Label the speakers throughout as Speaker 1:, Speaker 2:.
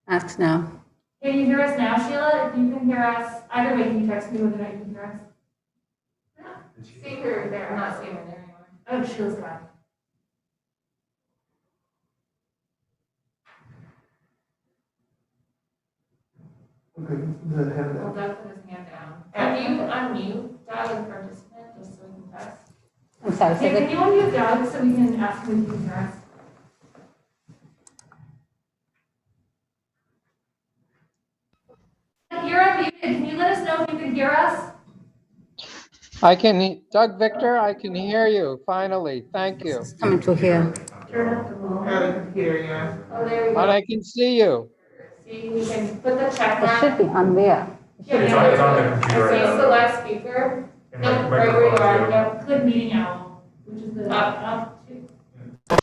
Speaker 1: Ask now.
Speaker 2: Can you hear us now, Sheila? If you can hear us, either way, can you text me whether or not you can hear us? See her there. I'm not seeing her there anymore. Oh, Sheila's gone.
Speaker 3: Okay, the hand
Speaker 2: Well,
Speaker 3: down.
Speaker 2: Doug put his hand down. Can you unmute Doug as a participant just so we can test?
Speaker 1: I'm sorry,
Speaker 2: Okay, can you unmute Doug so we can ask him if he can hear us? You're unmuted. Can you let us know if you can hear us?
Speaker 4: I can, Doug Victor, I can hear you, finally, thank you.
Speaker 1: It's coming to here.
Speaker 2: Turn up the volume.
Speaker 3: Out of the computer, yeah.
Speaker 2: Oh, there we
Speaker 4: And
Speaker 2: go.
Speaker 4: I can see you.
Speaker 2: See, we can put the check
Speaker 1: It should
Speaker 2: mark.
Speaker 1: be on there.
Speaker 2: Yeah,
Speaker 5: It's on the computer
Speaker 2: I
Speaker 5: right
Speaker 2: see
Speaker 5: now.
Speaker 2: select speaker.
Speaker 5: And
Speaker 2: No,
Speaker 5: my
Speaker 2: right where you
Speaker 5: microphone
Speaker 2: are.
Speaker 5: too.
Speaker 2: Yep, click meeting owl, which is the up two.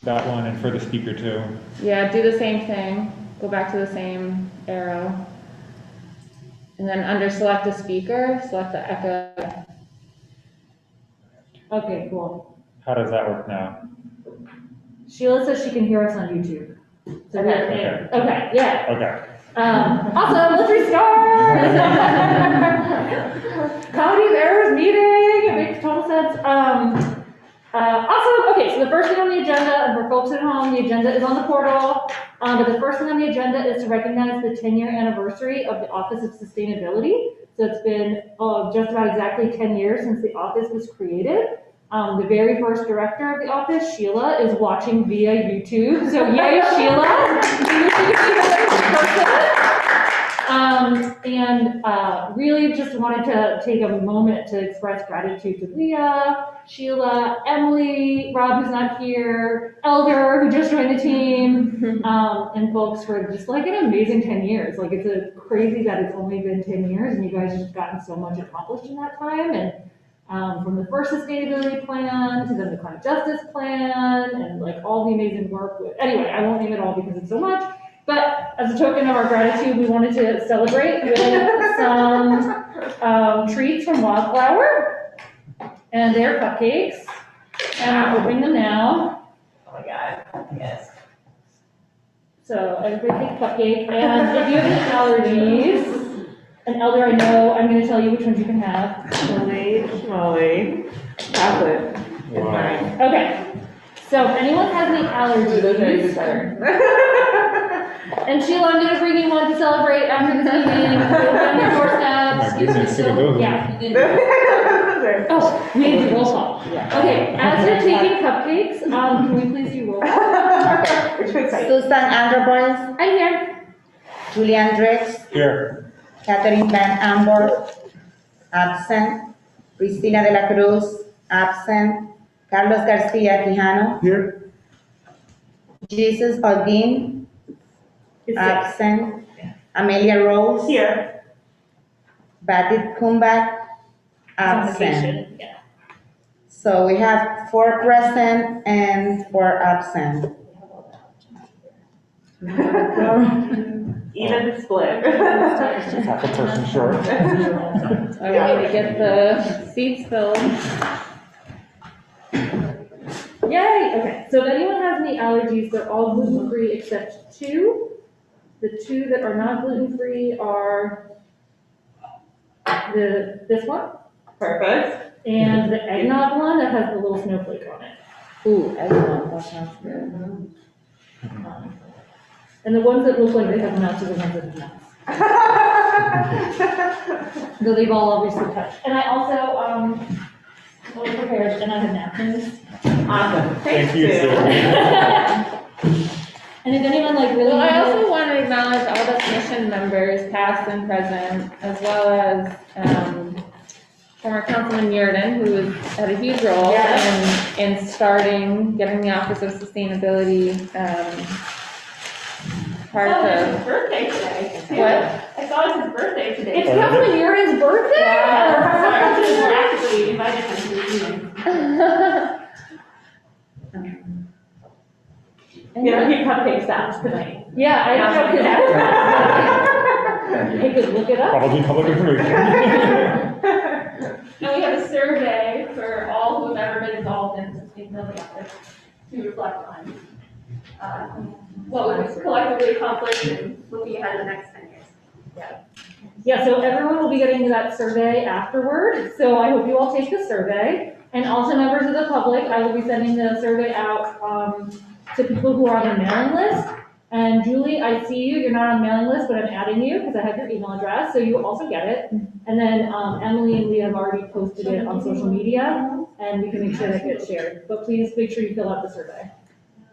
Speaker 5: That one and for the speaker too.
Speaker 6: Yeah, do the same thing. Go back to the same arrow. And then under select a speaker, select the echo.
Speaker 7: Okay, cool.
Speaker 5: How does that work now?
Speaker 7: Sheila says she can hear us on YouTube. So
Speaker 6: Okay.
Speaker 7: okay, yeah.
Speaker 5: Okay.
Speaker 7: Awesome, let's restart. Comedy of Errors meeting, it makes total sense. Awesome, okay, so the first thing on the agenda, and for folks at home, the agenda is on the portal. But the first thing on the agenda is to recognize the 10-year anniversary of the Office of Sustainability. So it's been just about exactly 10 years since the office was created. The very first director of the office, Sheila, is watching via YouTube. So yay, Sheila! Really just wanted to take a moment to express gratitude to Leah, Sheila, Emily, Rob, who's not here, Elder, who just joined the team, and folks for just like an amazing 10 years. Like it's crazy that it's only been 10 years and you guys have just gotten so much accomplished in that time. And from the first sustainability plan to then the climate justice plan and like all the amazing work with, anyway, I won't name it all because it's so much, but as a token of our gratitude, we wanted to celebrate with some treats from Wildflower and their cupcakes. And I'm opening them now.
Speaker 8: Oh my God, yes.
Speaker 7: So everybody take a cupcake. And if you have any allergies, and Elder, I know I'm going to tell you which ones you can have.
Speaker 8: Holy schmoly. Chocolate. It's mine.
Speaker 7: Okay. So if anyone has any allergies, and Sheila, I'm going to bring you one to celebrate after this meeting. On your doorstep.
Speaker 5: My goodness, look at those.
Speaker 7: Yeah. Oh, we need to roll call. Okay, as you're taking cupcakes, can we please do roll call?
Speaker 8: Which one's right?
Speaker 9: Susan Anderboy,
Speaker 7: I'm here.
Speaker 9: Julian Drex,
Speaker 5: Here.
Speaker 9: Catherine Van Amber, absent. Cristina de la Cruz, absent. Carlos Garcia Quijano,
Speaker 3: Here?
Speaker 9: Jesus Holguin,
Speaker 7: It's
Speaker 9: absent. Amelia Rose,
Speaker 8: Here.
Speaker 9: Badit Kumbak, absent.
Speaker 7: vacation. Yeah.
Speaker 9: So we have 4 present and 4 absent.
Speaker 8: Even split.
Speaker 5: Half a person short.
Speaker 6: I want to get the seats filled.
Speaker 7: Yay! Okay, so if anyone has any allergies, they're all gluten-free except 2. The 2 that are not gluten-free are this one
Speaker 8: Perfect.
Speaker 7: and the eggnog one that has the little snowflake on it.
Speaker 6: Ooh, excellent, that sounds good.
Speaker 7: And the ones that look like they have nuts are the ones that have nuts. Though they've all obviously touched. And I also, was prepared and I have napkins.
Speaker 8: Awesome.
Speaker 5: Thank you,
Speaker 8: Sue.
Speaker 7: And if anyone like really.
Speaker 6: Well, I also want to acknowledge all the commission members, past and present, as well as former Councilman Yurden, who had a huge role in starting, getting the Office of Sustainability part
Speaker 7: Oh, it's
Speaker 6: of.
Speaker 7: his birthday today.
Speaker 6: What?
Speaker 7: I thought it was his birthday today. It's
Speaker 5: Oh,
Speaker 7: Councilman Yurden's birthday?
Speaker 6: Yeah.
Speaker 7: We're actually invited him to the meeting.
Speaker 8: Yeah, he cupcake stops tonight.
Speaker 7: Yeah, I don't know. You could look it up.
Speaker 5: Probably public information.
Speaker 7: And we have a survey for all who have ever been involved in sustainability efforts to reflect on.
Speaker 8: what we've collectively accomplished and looking ahead to the next 10 years.
Speaker 7: Yeah, so everyone will be getting that survey afterward, so I hope you all take the survey. And also members of the public, I will be sending the survey out to people who are on the mailing list. And Julie, I see you, you're not on the mailing list, but I'm adding you because I have your email address, so you will also get it. And then Emily and Leah have already posted it on social media, and we can make sure that gets shared. But please make sure you fill out the survey.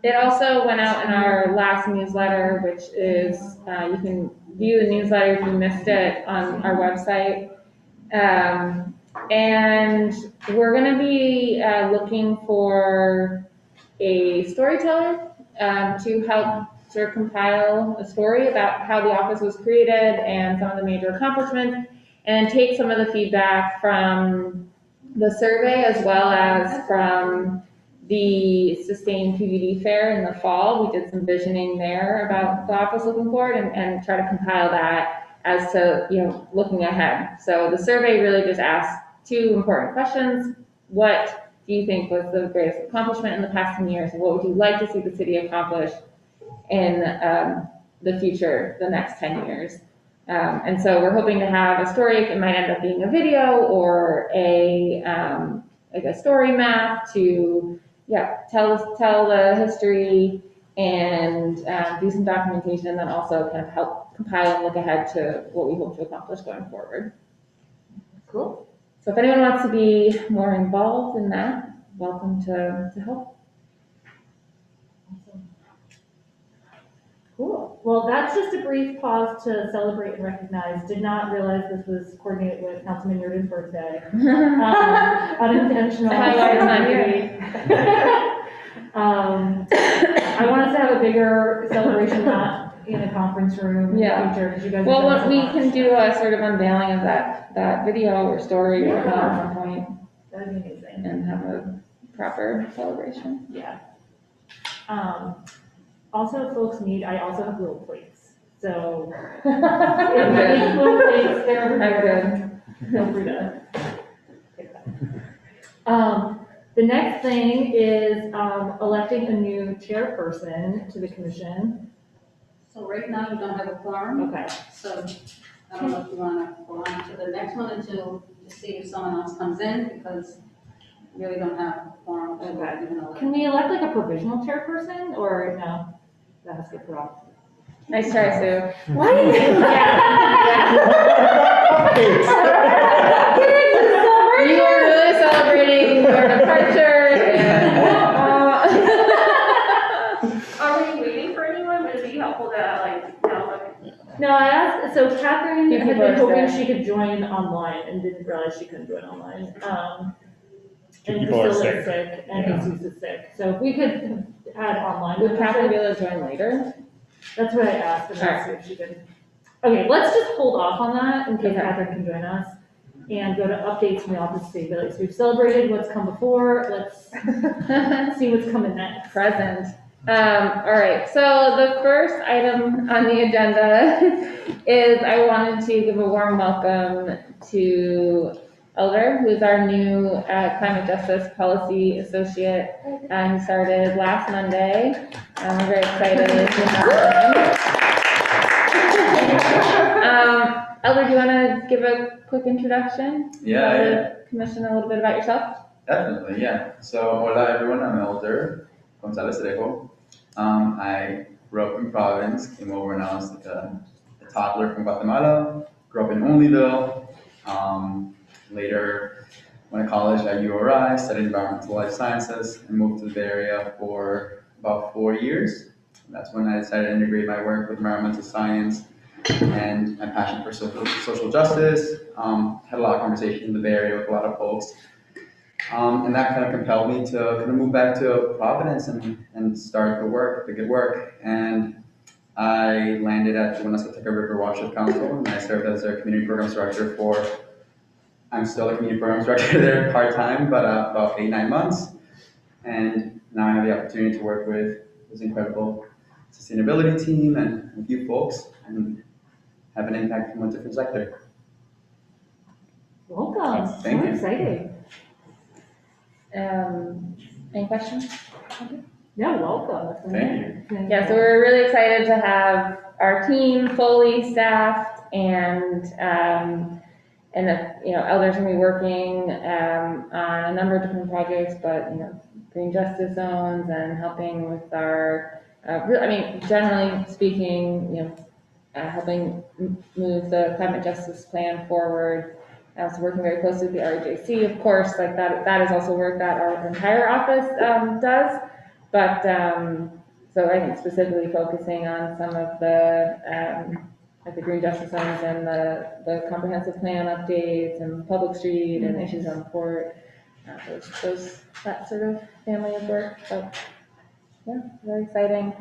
Speaker 6: It also went out in our last newsletter, which is, you can view the newsletter if you missed it on our website. And we're gonna be looking for a storyteller to help sort of compile a story about how the office was created and some of the major accomplishments, and take some of the feedback from the survey as well as from the Sustained PVD Fair in the fall. We did some visioning there about the office looking forward and try to compile that as to, looking ahead. So the survey really just asked two important questions. What do you think was the greatest accomplishment in the past 10 years? And what would you like to see the city accomplish in the future, the next 10 years? And so we're hoping to have a story. It might end up being a video or a story map to tell the history and do some documentation, and then also kind of help compile and look ahead to what we hope to accomplish going forward.
Speaker 7: Cool.
Speaker 6: So if anyone wants to be more involved in that, welcome to help.
Speaker 7: Cool. Well, that's just a brief pause to celebrate and recognize. Did not realize this was coordinated with Councilman Yurden's birthday. Unintentional.
Speaker 6: Highlight on
Speaker 7: I want us to have a bigger celebration, not in a conference room in the future, because you guys.
Speaker 6: Well, what we can do a sort of unveiling of that video or story at some point.
Speaker 7: That'd be amazing.
Speaker 6: And have a proper celebration.
Speaker 7: Yeah. Also, folks I also have little plates. So, if you need little plates, they're over there. Feel free to take that. The next thing is electing a new chairperson to the commission.
Speaker 1: So right now, you don't have a quorum,
Speaker 7: Okay.
Speaker 1: so I don't know if you want to go on to the next one until to see if someone else comes in, because we really don't have a quorum.
Speaker 7: Okay.
Speaker 1: Even elect.
Speaker 7: Can we elect like a provisional chairperson, or no? That has to get put off.
Speaker 6: Nice try, Sue.
Speaker 7: Why?
Speaker 6: You were really celebrating your departure.
Speaker 8: Are we waiting for anyone? Would it be helpful to
Speaker 7: No, I asked, so Catherine
Speaker 6: Few
Speaker 7: had
Speaker 6: people
Speaker 7: been
Speaker 6: are
Speaker 7: hoping
Speaker 6: sick.
Speaker 7: she could join online and didn't realize she couldn't join online.
Speaker 5: Two
Speaker 7: And
Speaker 5: people are
Speaker 7: Priscilla is
Speaker 5: sick.
Speaker 7: sick and Jesus is sick. So if we could add online.
Speaker 6: Would Catherine be able to join later?
Speaker 7: That's what I asked, and let's see if she could. Okay, let's just hold off on that in case
Speaker 6: Okay.
Speaker 7: Catherine can join us. And go to updates from the office sustainability. So we've celebrated what's come before, let's see what's coming next.
Speaker 6: Present. All right, so the first item on the agenda is I wanted to give a warm welcome to Elder, who is our new climate justice policy associate. He started last Monday. We're very excited to have him. Elder, do you want to give a quick introduction?
Speaker 10: Yeah,
Speaker 6: Tell the commission a little bit about yourself?
Speaker 10: definitely, yeah. So, hola everyone, I'm Elder Gonzalez. I grew up in Providence, came over when I was like a toddler from Guatemala, grew up in Onlyville. Later went to college at URI, studied environmental life sciences, and moved to the Bay Area for about 4 years. That's when I decided to integrate my work with environmental science and my passion for social justice. Had a lot of conversations in the Bay Area with a lot of folks. And that kind of compelled me to kind of move back to Providence and start the good work. And I landed at the Woonasquatucket River Watershed Council, and I served as their community programs director I'm still a community programs director there part-time, but about 8-9 months. And now I have the opportunity to work with this incredible sustainability team and a few folks and have an impact from a different sector.
Speaker 7: Welcome,
Speaker 10: Thank
Speaker 7: so
Speaker 10: you.
Speaker 7: exciting.
Speaker 6: Any questions?
Speaker 7: Yeah, welcome. That's
Speaker 10: Thank
Speaker 7: amazing.
Speaker 6: Yeah, so we're really excited to have our team fully staffed and elders will be working on a number of different projects, but, green justice zones and helping with our, generally speaking, helping move the climate justice plan forward. So working very closely with the RJC, of course, like that is also work that our entire office does. But so I think specifically focusing on some of the like the green justice zones and the comprehensive plan updates and public street and issues on the port. That sort of family of work. But yeah, very exciting.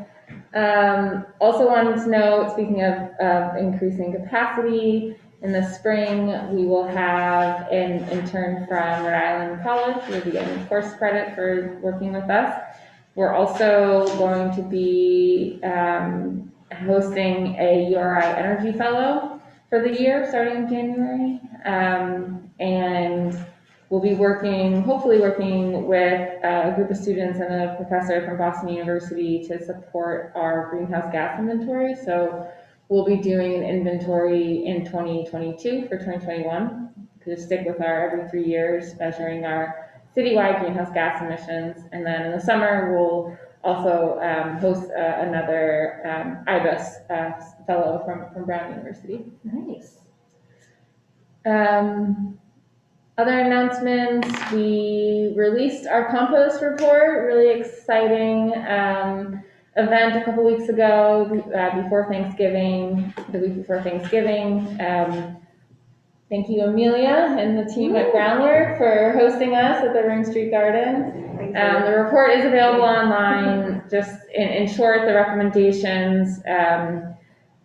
Speaker 6: Also wanted to note, speaking of increasing capacity, in the spring we will have an intern from Rhode Island College who will be getting course credit for working with us. We're also going to be hosting a URI Energy Fellow for the year starting in January. And we'll be hopefully working with a group of students and a professor from Boston University to support our greenhouse gas inventory. So we'll be doing an inventory in 2022 for 2021 to stick with our every 3 years measuring our citywide greenhouse gas emissions. And then in the summer, we'll also host another IBUS fellow from Brown University.
Speaker 7: Nice.
Speaker 6: Other announcements, we released our compost report, really exciting event a couple weeks ago before Thanksgiving, the week before Thanksgiving. Thank you, Amelia and the team at Groundwork for hosting us at the Ring Street Garden. The report is available online. Just in short, the recommendations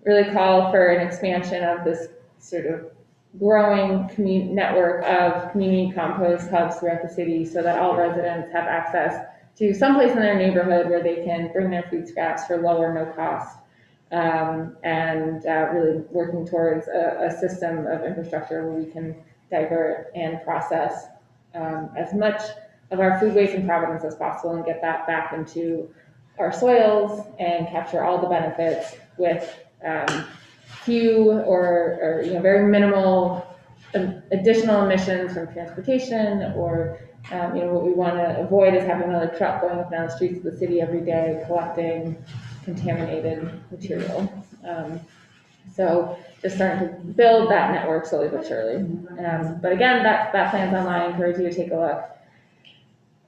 Speaker 6: really call for an expansion of this sort of growing network of community compost hubs throughout the city so that all residents have access to someplace in their neighborhood where they can bring their food scraps for low or no cost. And really working towards a system of infrastructure where we can divert and process as much of our food waste in Providence as possible and get that back into our soils and capture all the benefits with few or very minimal additional emissions from transportation or what we want to avoid is having another truck going up and down the streets of the city every day collecting contaminated material. So just starting to build that network slowly but surely. But again, that plan's online. I encourage you to take a look.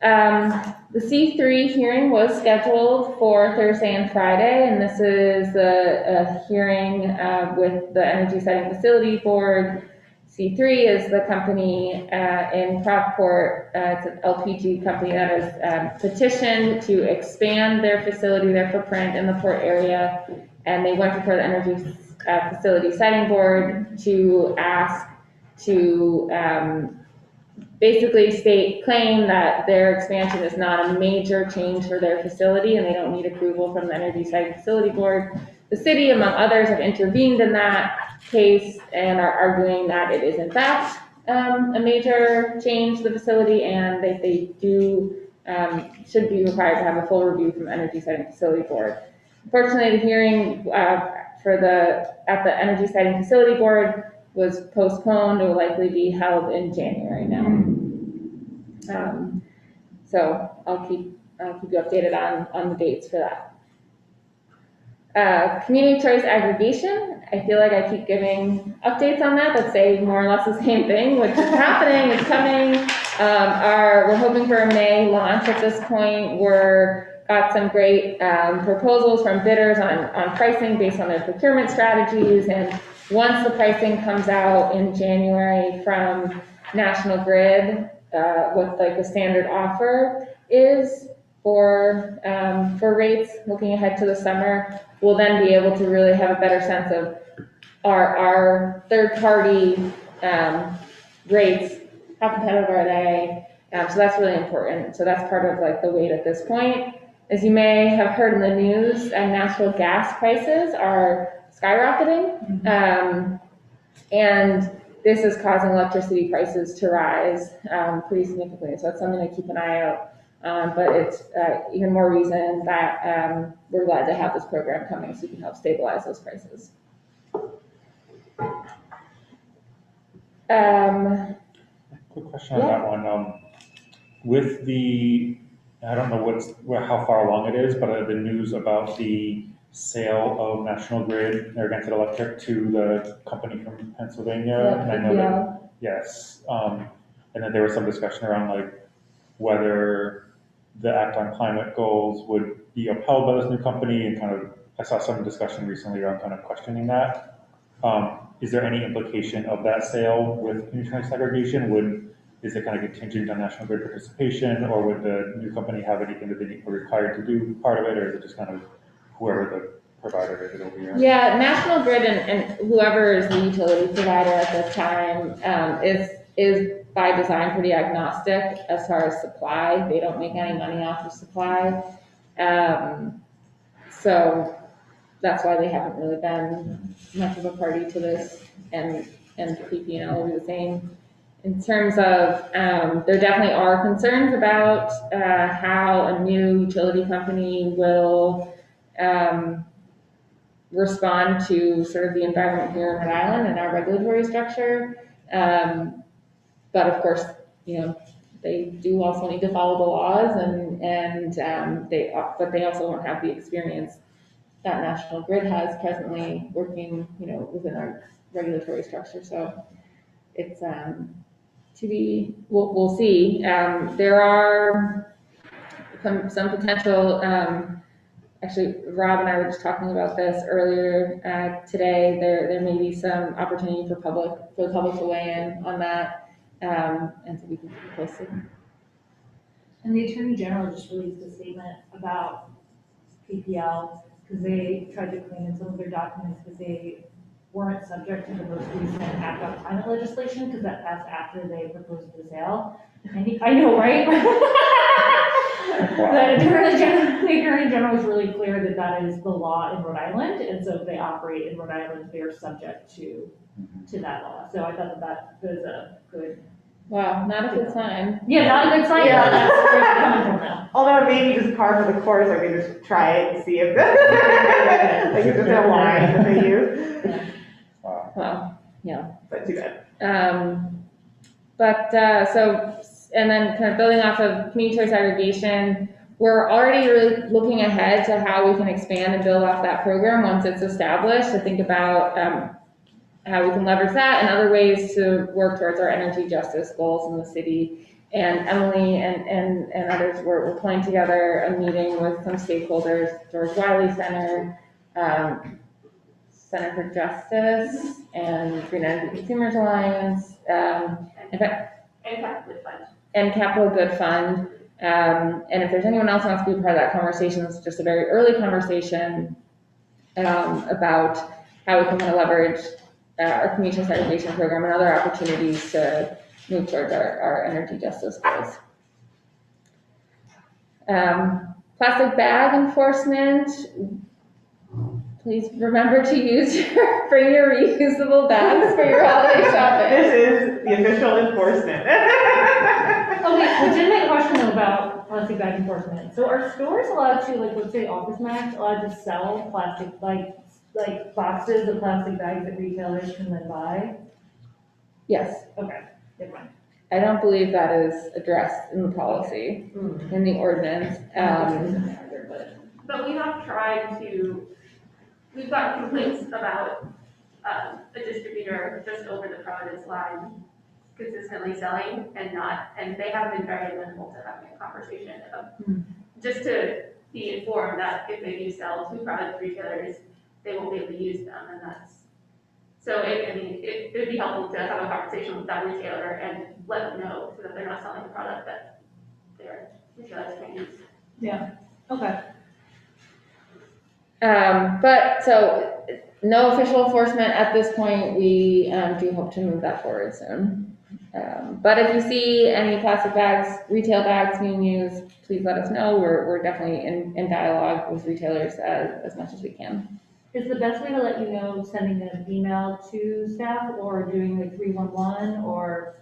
Speaker 6: The C3 hearing was scheduled for Thursday and Friday, and this is a hearing with the Energy Siting Facility Board. C3 is the company in Providence. It's an LPG company that has petitioned to expand their facility, their footprint in the port area, and they went before the Energy Facility Siting Board to ask to basically claim that their expansion is not a major change for their facility and they don't need approval from the Energy Siting Facility Board. The city, among others, have intervened in that case and are arguing that it is in fact a major change to the facility and that they should be required to have a full review from the Energy Siting Facility Board. Unfortunately, the hearing at the Energy Siting Facility Board was postponed. It will likely be held in January now. So I'll keep you updated on the dates for that. Community choice aggregation. I feel like I keep giving updates on that say more or less the same thing, which is happening, it's coming. We're hoping for a May launch at this point. Got some great proposals from bidders on pricing based on their procurement strategies. And once the pricing comes out in January from National Grid, what like the standard offer is for rates looking ahead to the summer, we'll then be able to really have a better sense of our third-party rates, how competitive are they? So that's really important. So that's part of like the wait at this point. As you may have heard in the news, natural gas prices are skyrocketing, and this is causing electricity prices to rise pretty significantly. So that's something to keep an eye out But it's even more reason that we're glad to have this program coming so we can help stabilize those prices.
Speaker 5: Quick question on that one. With the, I don't know how far along it is, but the news about the sale of National Grid, Narragansett Electric, to the company from Pennsylvania. And I know that, yes. And then there was some discussion around like whether the Act on Climate goals would be upheld by this new company, and kind of, I saw some discussion recently around kind of questioning that. Is there any implication of that sale with community segregation? Is it kind of contingent on National Grid participation, or would the new company have anything that they are required to do part of it, or is it just kind of whoever the provider is over here?
Speaker 6: Yeah, National Grid and whoever is the utility provider at this time is by design pretty agnostic as far as supply. They don't make any money off of supply. So that's why they haven't really been much of a party to this, and PP&L will be the same. In terms of, there definitely are concerns about how a new utility company will respond to sort of the environment here in Rhode Island and our regulatory structure. But of course, they do also need to follow the laws, but they also won't have the experience that National Grid has presently working, within our regulatory structure. So it's we'll see. There are some potential, actually, Rob and I were just talking about this earlier today. There may be some opportunity for the public to weigh in on that, and so we can keep it posted.
Speaker 7: And the Attorney General just released a statement about PPL, because they tried to claim in some of their documents that they weren't subject to the most recent Act on Climate legislation, because that passed after they proposed the sale. And I know, right? The Attorney General is really clear that that is the law in Rhode Island, and so if they operate in Rhode Island, they are subject to that law. So I thought that was a good.
Speaker 6: Wow, not a good sign.
Speaker 7: Yeah, not a good sign.
Speaker 9: Yeah.
Speaker 7: That's where it's coming from now.
Speaker 9: Although maybe just par for the course, I mean, just try it and see if like it's just a line that they use.
Speaker 6: Well, yeah.
Speaker 9: But too bad.
Speaker 6: And then kind of building off of community choice aggregation, we're already really looking ahead to how we can expand and build off that program once it's established, to think about how we can leverage that and other ways to work towards our energy justice goals in the city. And Emily and others, we're pulling together a meeting with some stakeholders, George Wiley Center, Center for Justice, and Green Energy Consumers Alliance, and Capital Good Fund. And if there's anyone else who wants to be part of that conversation, it's just a very early conversation about how we can kind of leverage our community segregation program and other opportunities to move towards our energy justice goals. Plastic bag enforcement. Please remember to bring your reusable bags for your holiday shopping.
Speaker 9: This is the official enforcement.
Speaker 7: Okay, legitimate question though about plastic bag enforcement. So are stores allowed to, like, let's say Office Max, allowed to sell plastic, like boxes of plastic bags that retailers can then buy?
Speaker 6: Yes.
Speaker 7: Okay, different.
Speaker 6: I don't believe that is addressed in the policy, in the ordinance.
Speaker 8: But we have tried to, we've gotten complaints about a distributor just over the Providence line consistently selling and they haven't been very amenable to having a conversation just to be informed that if they do sell to Providence retailers, they won't be able to use them, and that's, so it would be helpful to have a conversation with that retailer and let them know so that they're not selling a product that their retailers can't use.
Speaker 7: Yeah, okay.
Speaker 6: But so no official enforcement at this point. We do hope to move that forward soon. But if you see any plastic bags, retail bags being used, please let us know. We're definitely in dialogue with retailers as much as we can.
Speaker 7: Is the best way to let you know sending an email to staff or doing the 311 or?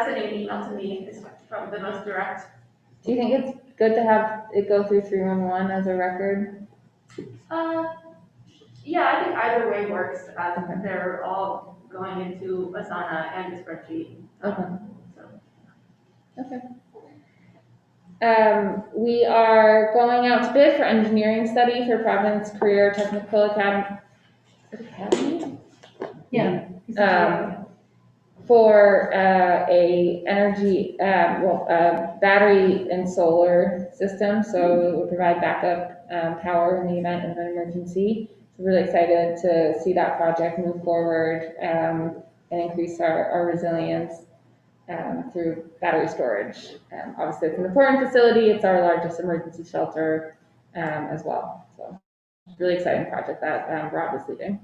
Speaker 8: Sending an email to me is probably the most direct
Speaker 6: Do you think it's good to have it go through 311 as a record?
Speaker 8: Yeah, I think either way works.
Speaker 6: Okay.
Speaker 8: They're all going into Asana and a spreadsheet.
Speaker 6: Okay.
Speaker 8: So.
Speaker 6: Okay. We are going out to bid for engineering study for Providence Career Technical Academy.
Speaker 7: Yeah.
Speaker 6: For a energy, battery and solar system, so it would provide backup power in the event of an emergency. So really excited to see that project move forward and increase our resilience through battery storage. Obviously, it's an important facility. It's our largest emergency shelter as well. So really exciting project that Rob is leading.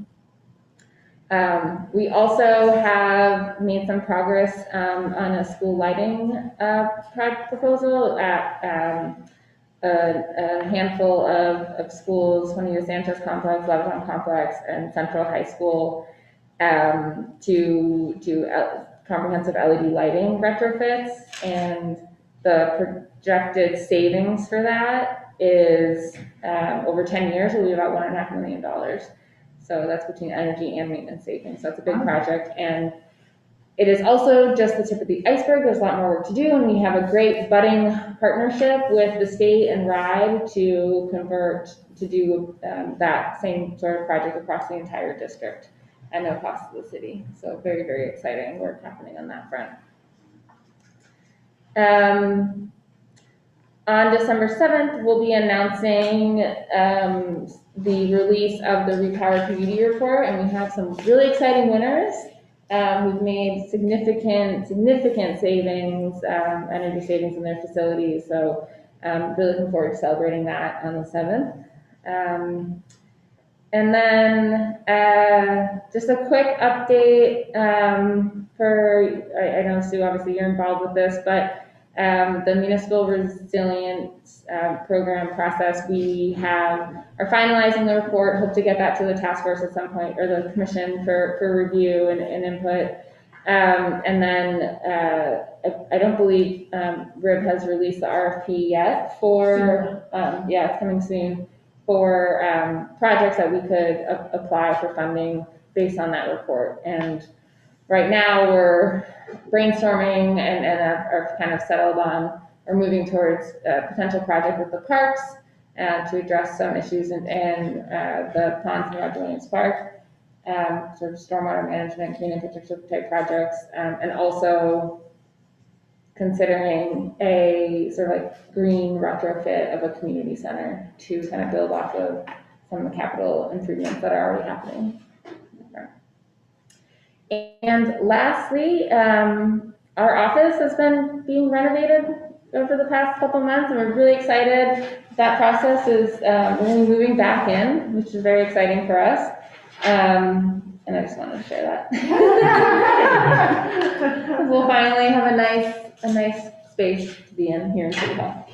Speaker 6: We also have made some progress on a school lighting project proposal at a handful of schools, Juanita Sanchez Complex, Lebanon Complex, and Central High School, to do comprehensive LED lighting retrofits. And the projected savings for that is over 10 years will be about $1.5 million. So that's between energy and maintenance savings. So it's a big project, and it is also just the tip of the iceberg. There's a lot more work to do, and we have a great budding partnership with the state and Rhode to do that same sort of project across the entire district at no cost to the city. So very, very exciting work happening on that front. On December 7th, we'll be announcing the release of the Repower Community Report, and we have some really exciting winners. We've made significant savings, energy savings in their facilities, so really looking forward to celebrating that on the 7th. And then just a quick update I know, Sue, obviously you're involved with this, but the Municipal Resilience Program process, we are finalizing the report, hope to get that to the task force at some point, or the commission for review and input. And then I don't believe RIB has released the RFP yet for, it's coming soon, for projects that we could apply for funding based on that report. And right now we're brainstorming and are kind of settled on, or moving towards a potential project with the parks to address some issues in the ponds in Roger Williams Park, sort of stormwater management, community infrastructure type projects, and also considering a sort of like green retrofit of a community center to kind of build off of some of the capital improvements that are already happening. And lastly, our office has been being renovated over the past couple months, and we're really excited. That process is really moving back in, which is very exciting for us. And I just wanted to share that. We'll finally have a nice space to be in here in City Hall.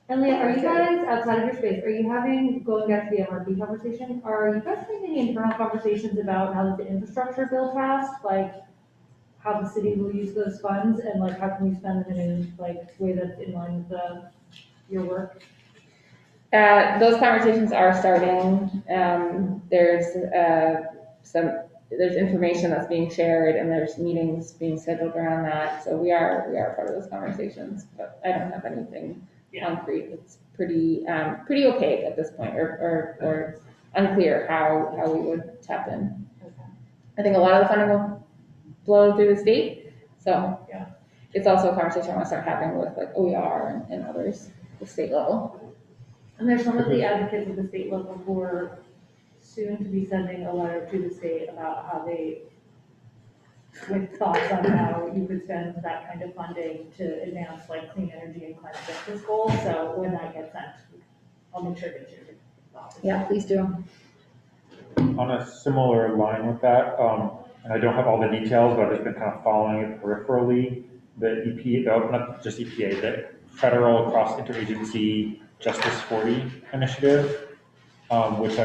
Speaker 7: And Leah, are you guys, outside of your space, are you going back to the MRP conversation, are you guys having any internal conversations about now that the infrastructure bill passed, like how the city will use those funds, and like how can you spend them in like a way that's in line with your work?
Speaker 6: Those conversations are starting. There's information that's being shared, and there's meetings being scheduled around that. So we are part of those conversations, but I don't have anything concrete. It's pretty opaque at this point, or unclear how we would tap in. I think a lot of the funding will flow through the state, so it's also a conversation I want to start having with like OER and others at the state level.
Speaker 7: And there's some of the advocates at the state level who are soon to be sending a letter to the state about how with thoughts on how you could spend that kind of funding to advance like clean energy and climate justice goals. So when that gets sent, I'll make sure to share it.
Speaker 6: Yeah, please do.
Speaker 5: On a similar line with that, and I don't have all the details, but I've just been kind of following it peripherally. The EPA, not just EPA, the Federal Cross Interagency Justice 40 initiative, which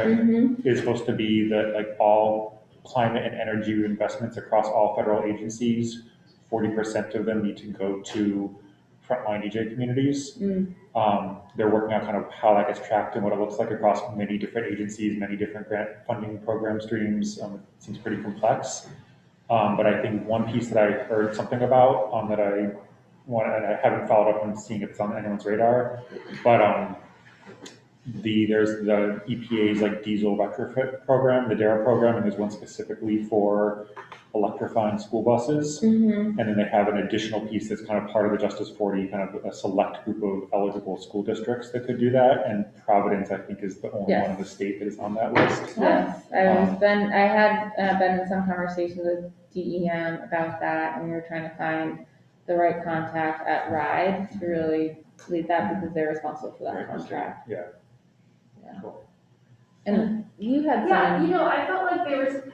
Speaker 5: is supposed to be that like all climate and energy investments across all federal agencies, 40% of them need to go to frontline EJ communities.
Speaker 6: Mm.
Speaker 5: They're working on kind of how that gets tracked and what it looks like across many different agencies, many different grant funding program streams. It seems pretty complex. But I think one piece that I heard something about that I want, and I haven't followed up on seeing if it's on anyone's radar, but there's the EPA's like diesel retrofit program, the DARE program, and there's one specifically for electrifying school buses.
Speaker 6: Mm-hmm.
Speaker 5: And then they have an additional piece that's kind of part of the Justice 40, kind of a select group of eligible school districts that could do that. And Providence, I think, is the only one in the state that is on that list.
Speaker 6: Yes, I had been in some conversations with DEM about that, and we were trying to find the right contact at Rhode to really lead that because they're responsible for that contract.
Speaker 5: Yeah.
Speaker 6: Yeah.
Speaker 5: Cool.
Speaker 6: And you had
Speaker 8: Yeah,
Speaker 6: some.
Speaker 8: you know, I felt like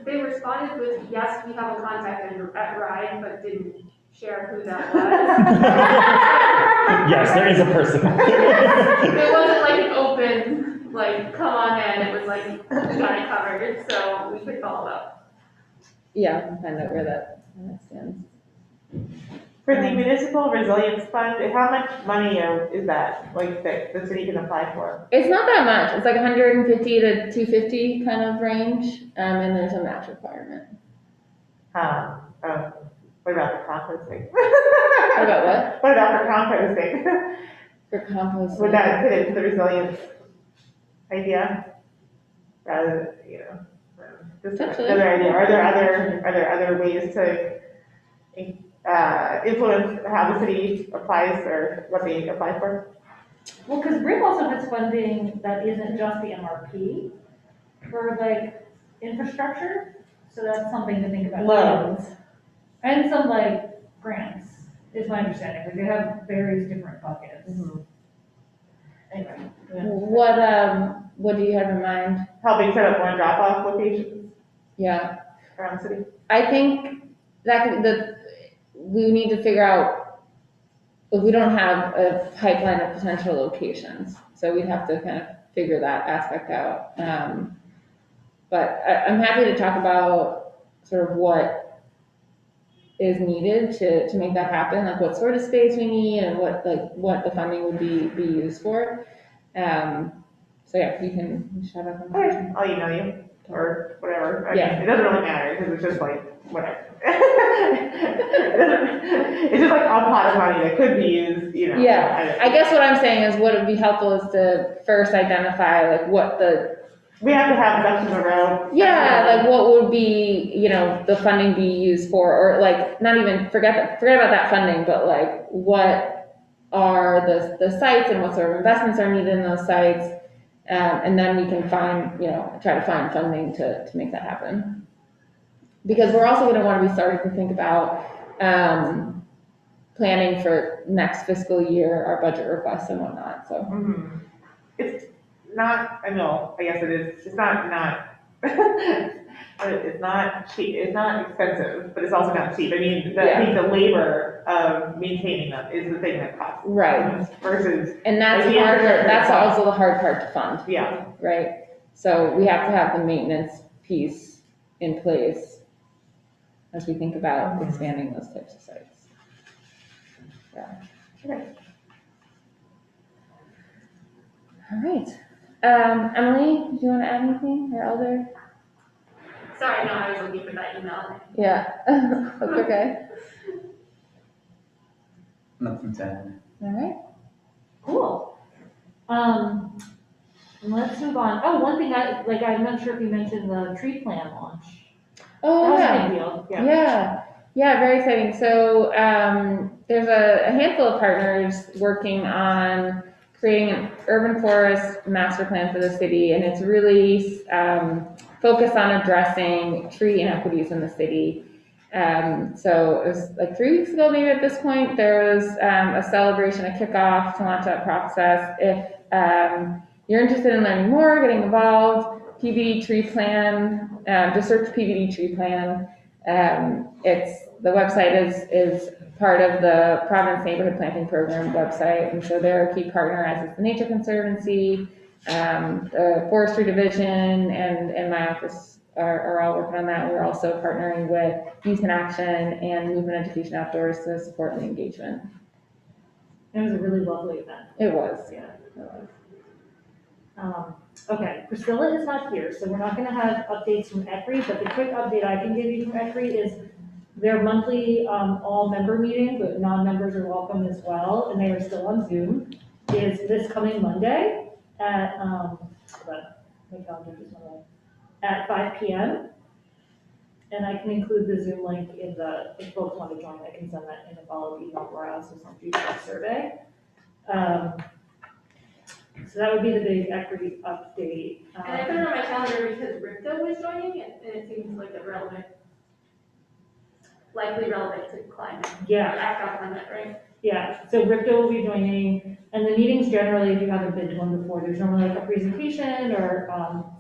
Speaker 8: they responded with, yes, we have a contact at Rhode, but didn't share who that was.
Speaker 5: Yes, there is a person.
Speaker 8: It wasn't like an open, like, come on in, it was like, we got it covered, so we could follow up.
Speaker 6: Yeah, I can find out where that stands.
Speaker 9: For the Municipal Resilience Fund, how much money is that, like, that the city can apply for?
Speaker 6: It's not that much. It's like 150 to 250 kind of range, and there's a match requirement.
Speaker 9: What about the composting?
Speaker 6: What about what?
Speaker 9: What about for composting?
Speaker 6: For compost.
Speaker 9: Would that fit into the resilience idea? Rather, you know, just
Speaker 6: Potentially.
Speaker 9: another idea. Are there other ways to influence how the city applies or what they apply for?
Speaker 7: Well, because RIP also has funding that isn't just the MRP for like infrastructure, so that's something to think about.
Speaker 9: Loans.
Speaker 7: And some like grants, is my understanding, like they have various different buckets.
Speaker 9: Mm-hmm.
Speaker 7: Anyway.
Speaker 6: What do you have in mind?
Speaker 9: Helping set up more drop-off locations
Speaker 6: Yeah.
Speaker 9: around the city.
Speaker 6: I think we need to figure out, we don't have a pipeline of potential locations, so we'd have to kind of figure that aspect out. But I'm happy to talk about sort of what is needed to make that happen, like what sort of space we need and what the funding would be used for. So yeah, we can shut up on
Speaker 9: Okay,
Speaker 6: that.
Speaker 9: I'll email you or whatever. I
Speaker 6: Yeah.
Speaker 9: mean, it doesn't really matter because it's just like, whatever. It's just like a pot of money that could be used, you know.
Speaker 6: Yeah, I guess what I'm saying is what would be helpful is to first identify like what
Speaker 9: we have to have ducks in a row.
Speaker 6: like what would be, you know, the funding be used for, or like not even forget about that funding, but like what are the sites and what sort of investments are needed in those sites, and then we can try to find funding to make that happen. Because we're also going to want to be starting to think about planning for next fiscal year, our budget requests and whatnot. So
Speaker 9: It's not, I know, I guess it is. It's not it's not cheap. It's not expensive, but it's also not cheap. I mean, I think the labor of maintaining them is the thing that costs.
Speaker 6: Right.
Speaker 9: Versus.
Speaker 6: And that's
Speaker 9: like, the
Speaker 6: harder.
Speaker 9: infrastructure
Speaker 6: That's
Speaker 9: itself.
Speaker 6: also the hard part to fund.
Speaker 9: Yeah.
Speaker 6: Right. So we have to have the maintenance piece in place as we think about expanding those types of sites. Yeah.
Speaker 9: Okay.
Speaker 6: All right. Emily, do you want to add anything or Elder?
Speaker 8: Sorry, no, I was looking for that email.
Speaker 6: Yeah. That's okay.
Speaker 10: Nothing to add.
Speaker 6: All right.
Speaker 7: Cool. Let's move on. Oh, one thing I'm not sure if you mentioned the tree plan launch.
Speaker 6: Oh,
Speaker 7: That
Speaker 6: yeah.
Speaker 7: was a big deal.
Speaker 6: Yeah, very exciting. So there's a handful of partners working on creating an urban forest master plan for the city, and it's really focused on addressing tree inequities in the city. So it was like 3 weeks ago, maybe at this point, there was a celebration, a kickoff to launch that process. If you're interested in learning more, getting involved, PVD tree plan, just search PVD tree plan. The website is part of the Providence Neighborhood Planting Program website, and so they're a key partner, as is the Nature Conservancy, the Forestry Division, and my office are all working on that. We're also partnering with Youth in Action and Movement Education Outdoors to support the engagement.
Speaker 7: It was a really lovely event.
Speaker 6: It was.
Speaker 7: Yeah. Okay, Priscilla is not here, so we're not gonna have updates from ECRI, but the quick update I can give you from ECRI is their monthly, all member meeting, but non-members are welcome as well, and they are still on Zoom, is this coming Monday at, hold on, my calendar just went away, at 5 PM. And I can include the Zoom link in the, if folks want to join, I can send that in a follow-up email, or I also sent you a survey. So that would be the big equity update.
Speaker 8: And I put it on my calendar because Ripto was joining, and it seems like likely relevant to climate.
Speaker 7: Yeah.
Speaker 8: Act on climate, right?
Speaker 7: Yeah, so Ripto will be joining, and the meetings generally, if you haven't been to one before, there's normally like a presentation or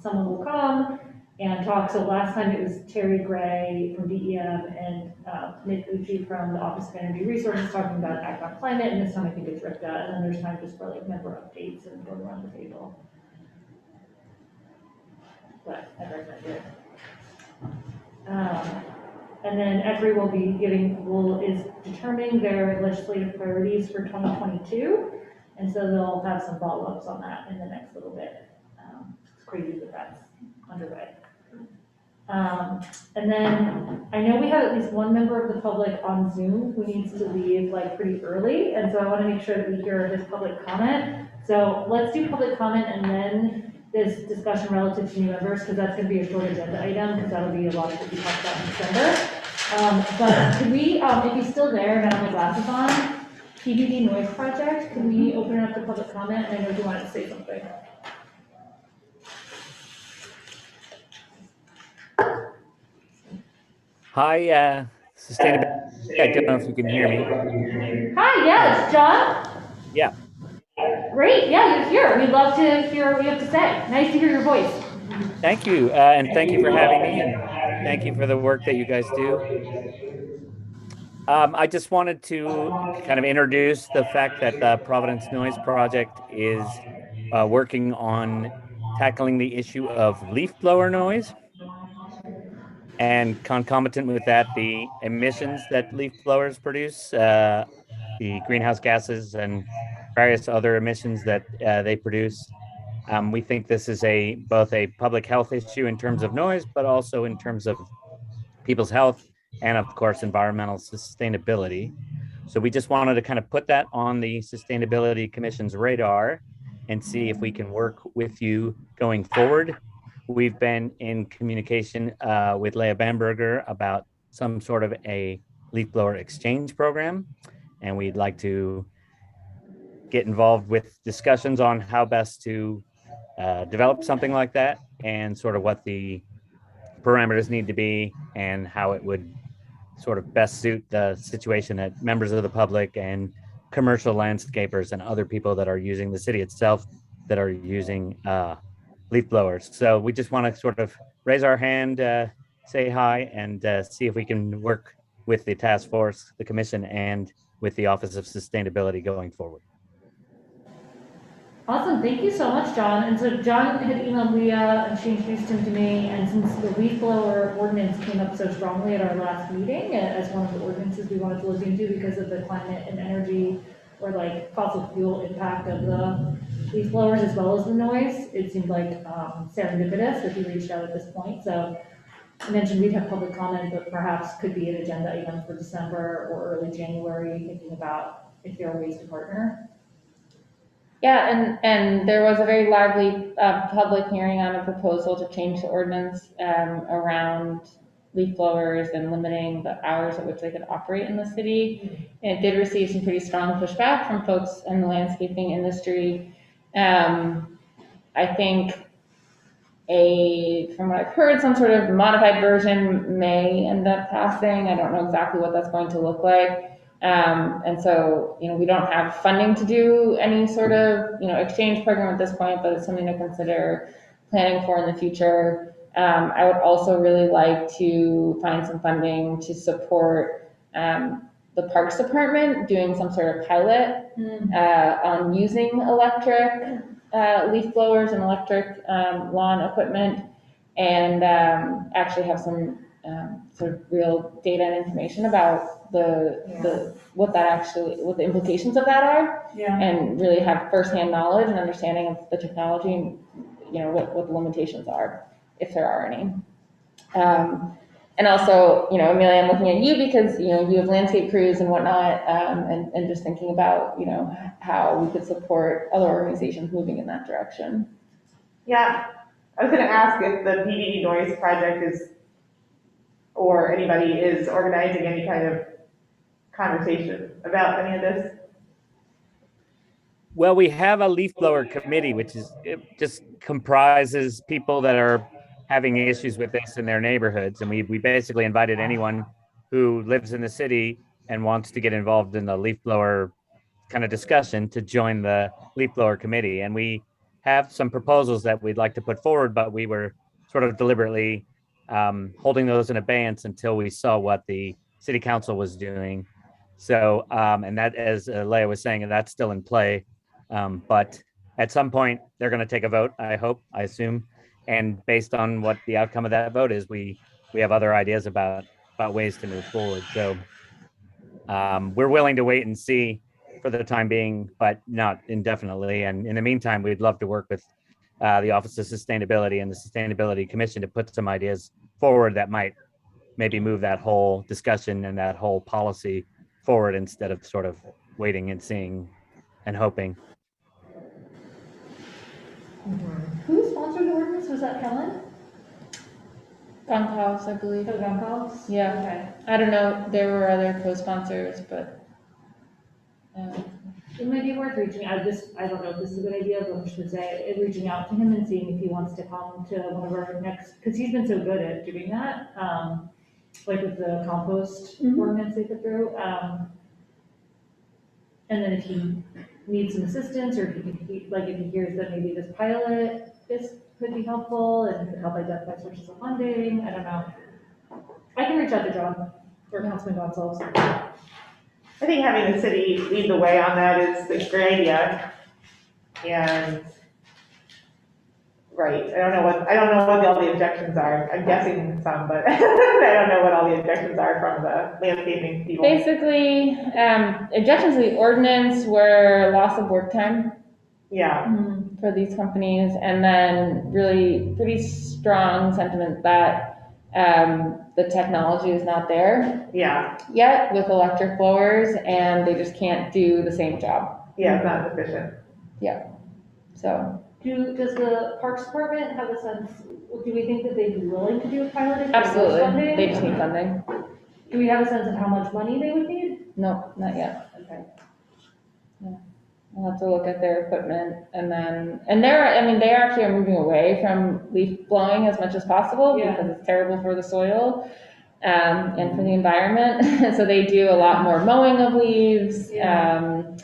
Speaker 7: someone will come and talk. So last time it was Terry Gray from DEM and Nick Ucci from the Office of Energy Resources talking about Act on Climate, and this time I think it's Ripta, and then there's time just for like member updates and going around the table. But I recommend it. And then ECRI will be is determining their legislative priorities for 2022. And so they'll have some follow-ups on that in the next little bit. It's crazy that that's underway. And then I know we have at least one member of the public on Zoom who needs to leave like pretty early. And so I want to make sure that we hear his public comment. So let's do public comment and then this discussion relative to new members, because that's going to be a short agenda item, because that'll be a lot of what we talked about in December. But could we, if he's still there and I have my glasses on, PBD Noise Project, can we open it up to public comment? I know you wanted to say something.
Speaker 11: Hi, sustainability. I don't know if you can hear me.
Speaker 7: Hi, yes, John?
Speaker 11: Yeah.
Speaker 7: Great, yeah, you're here. We'd love to hear what you have to say. Nice to hear your voice.
Speaker 11: Thank you, and thank you for having me, and thank you for the work that you guys do. I just wanted to kind of introduce the fact that the Providence Noise Project is working on tackling the issue of leaf blower noise. And concomitant with that, the emissions that leaf blowers produce, the greenhouse gases and various other emissions that they produce. We think this is both a public health issue in terms of noise, but also in terms of people's health and of course, environmental sustainability. So we just wanted to kind of put that on the Sustainability Commission's radar and see if we can work with you going forward. We've been in communication with Leah Bamberger about some sort of a leaf blower exchange program, and we'd like to get involved with discussions on how best to develop something like that and sort of what the parameters need to be and how it would sort of best suit the situation that members of the public and commercial landscapers and other people that are using the city itself that are using leaf blowers. So we just want to sort of raise our hand, say hi, and see if we can work with the task force, the commission, and with the Office of Sustainability going forward.
Speaker 7: Awesome, thank you so much, John. And so John had emailed Leah and she introduced him to me, and since the leaf blower ordinance came up so strongly at our last meeting as one of the ordinances we wanted to look into because of the climate and energy or like fossil fuel impact of the leaf blowers as well as the noise, it seemed like serendipitous that he reached out at this point. So I mentioned we'd have public comment, but perhaps could be an agenda item for December or early January, thinking about if there are ways to partner.
Speaker 6: Yeah, and there was a very lively public hearing on a proposal to change the ordinance around leaf blowers and limiting the hours at which they could operate in the city. And it did receive some pretty strong pushback from folks in the landscaping industry. I think from what I've heard, some sort of modified version may end up passing. I don't know exactly what that's going to look like. And so, we don't have funding to do any sort of, exchange program at this point, but it's something to consider planning for in the future. I would also really like to find some funding to support the Parks Department doing some sort of pilot on using electric leaf blowers and electric lawn equipment, and actually have some sort of real data and information about what the implications of that are,
Speaker 7: Yeah.
Speaker 6: and really have firsthand knowledge and understanding of the technology and, what the limitations are, if there are any. And also, Amelia, I'm looking at you because, you have landscape crews and whatnot, and just thinking about, how we could support other organizations moving in that direction.
Speaker 9: Yeah, I was gonna ask if the PVD noise project is, or anybody is organizing any kind of conversation about any of this.
Speaker 11: Well, we have a leaf blower committee, which it just comprises people that are having issues with this in their neighborhoods. And we basically invited anyone who lives in the city and wants to get involved in the leaf blower kind of discussion to join the leaf blower committee. And we have some proposals that we'd like to put forward, but we were sort of deliberately holding those in abeyance until we saw what the city council was doing. So, and that, as Leah was saying, that's still in play. But at some point, they're going to take a vote, I hope, I assume. And based on what the outcome of that vote is, we have other ideas about ways to move forward. So we're willing to wait and see for the time being, but not indefinitely. And in the meantime, we'd love to work with the Office of Sustainability and the Sustainability Commission to put some ideas forward that might maybe move that whole discussion and that whole policy forward instead of sort of waiting and seeing and hoping.
Speaker 7: Who sponsored the ordinance? Was that Helen?
Speaker 6: Gonzalez, I believe.
Speaker 7: Oh, Gonzalez?
Speaker 6: Yeah.
Speaker 7: Okay.
Speaker 6: I don't know. There were other co-sponsors, but.
Speaker 7: It might be worth reaching out. I don't know if this is a good idea, but I'm just gonna say, reaching out to him and seeing if he wants to come to one of our next, because he's been so good at doing that, like with the compost ordinance they put through. And then if he needs some assistance, or if he hears that maybe this pilot could be helpful and could help identify sources of funding, I don't know. I can reach out to John or Councilman Gonzalez.
Speaker 9: I think having the city lead the way on that is a great idea. And, right, I don't know what all the objections are. I'm guessing some, but I don't know what all the objections are from the landscaping people.
Speaker 6: Basically, objections to the ordinance were loss of work time.
Speaker 9: Yeah.
Speaker 6: For these companies, and then really pretty strong sentiment that the technology is not there yet with electric blowers, and they just can't do the same job.
Speaker 9: Yeah, it's not efficient.
Speaker 6: Yeah. So.
Speaker 7: Does the Parks Department have a sense, do we think that they'd be willing to do a pilot?
Speaker 6: Absolutely. They just need funding.
Speaker 7: Do we have a sense of how much money they would need?
Speaker 6: No, not yet.
Speaker 7: Okay.
Speaker 6: Yeah. We'll have to look at their equipment, and they actually are moving away from leaf blowing as much as possible because it's terrible for the soil and for the environment. So they do a lot more mowing of leaves and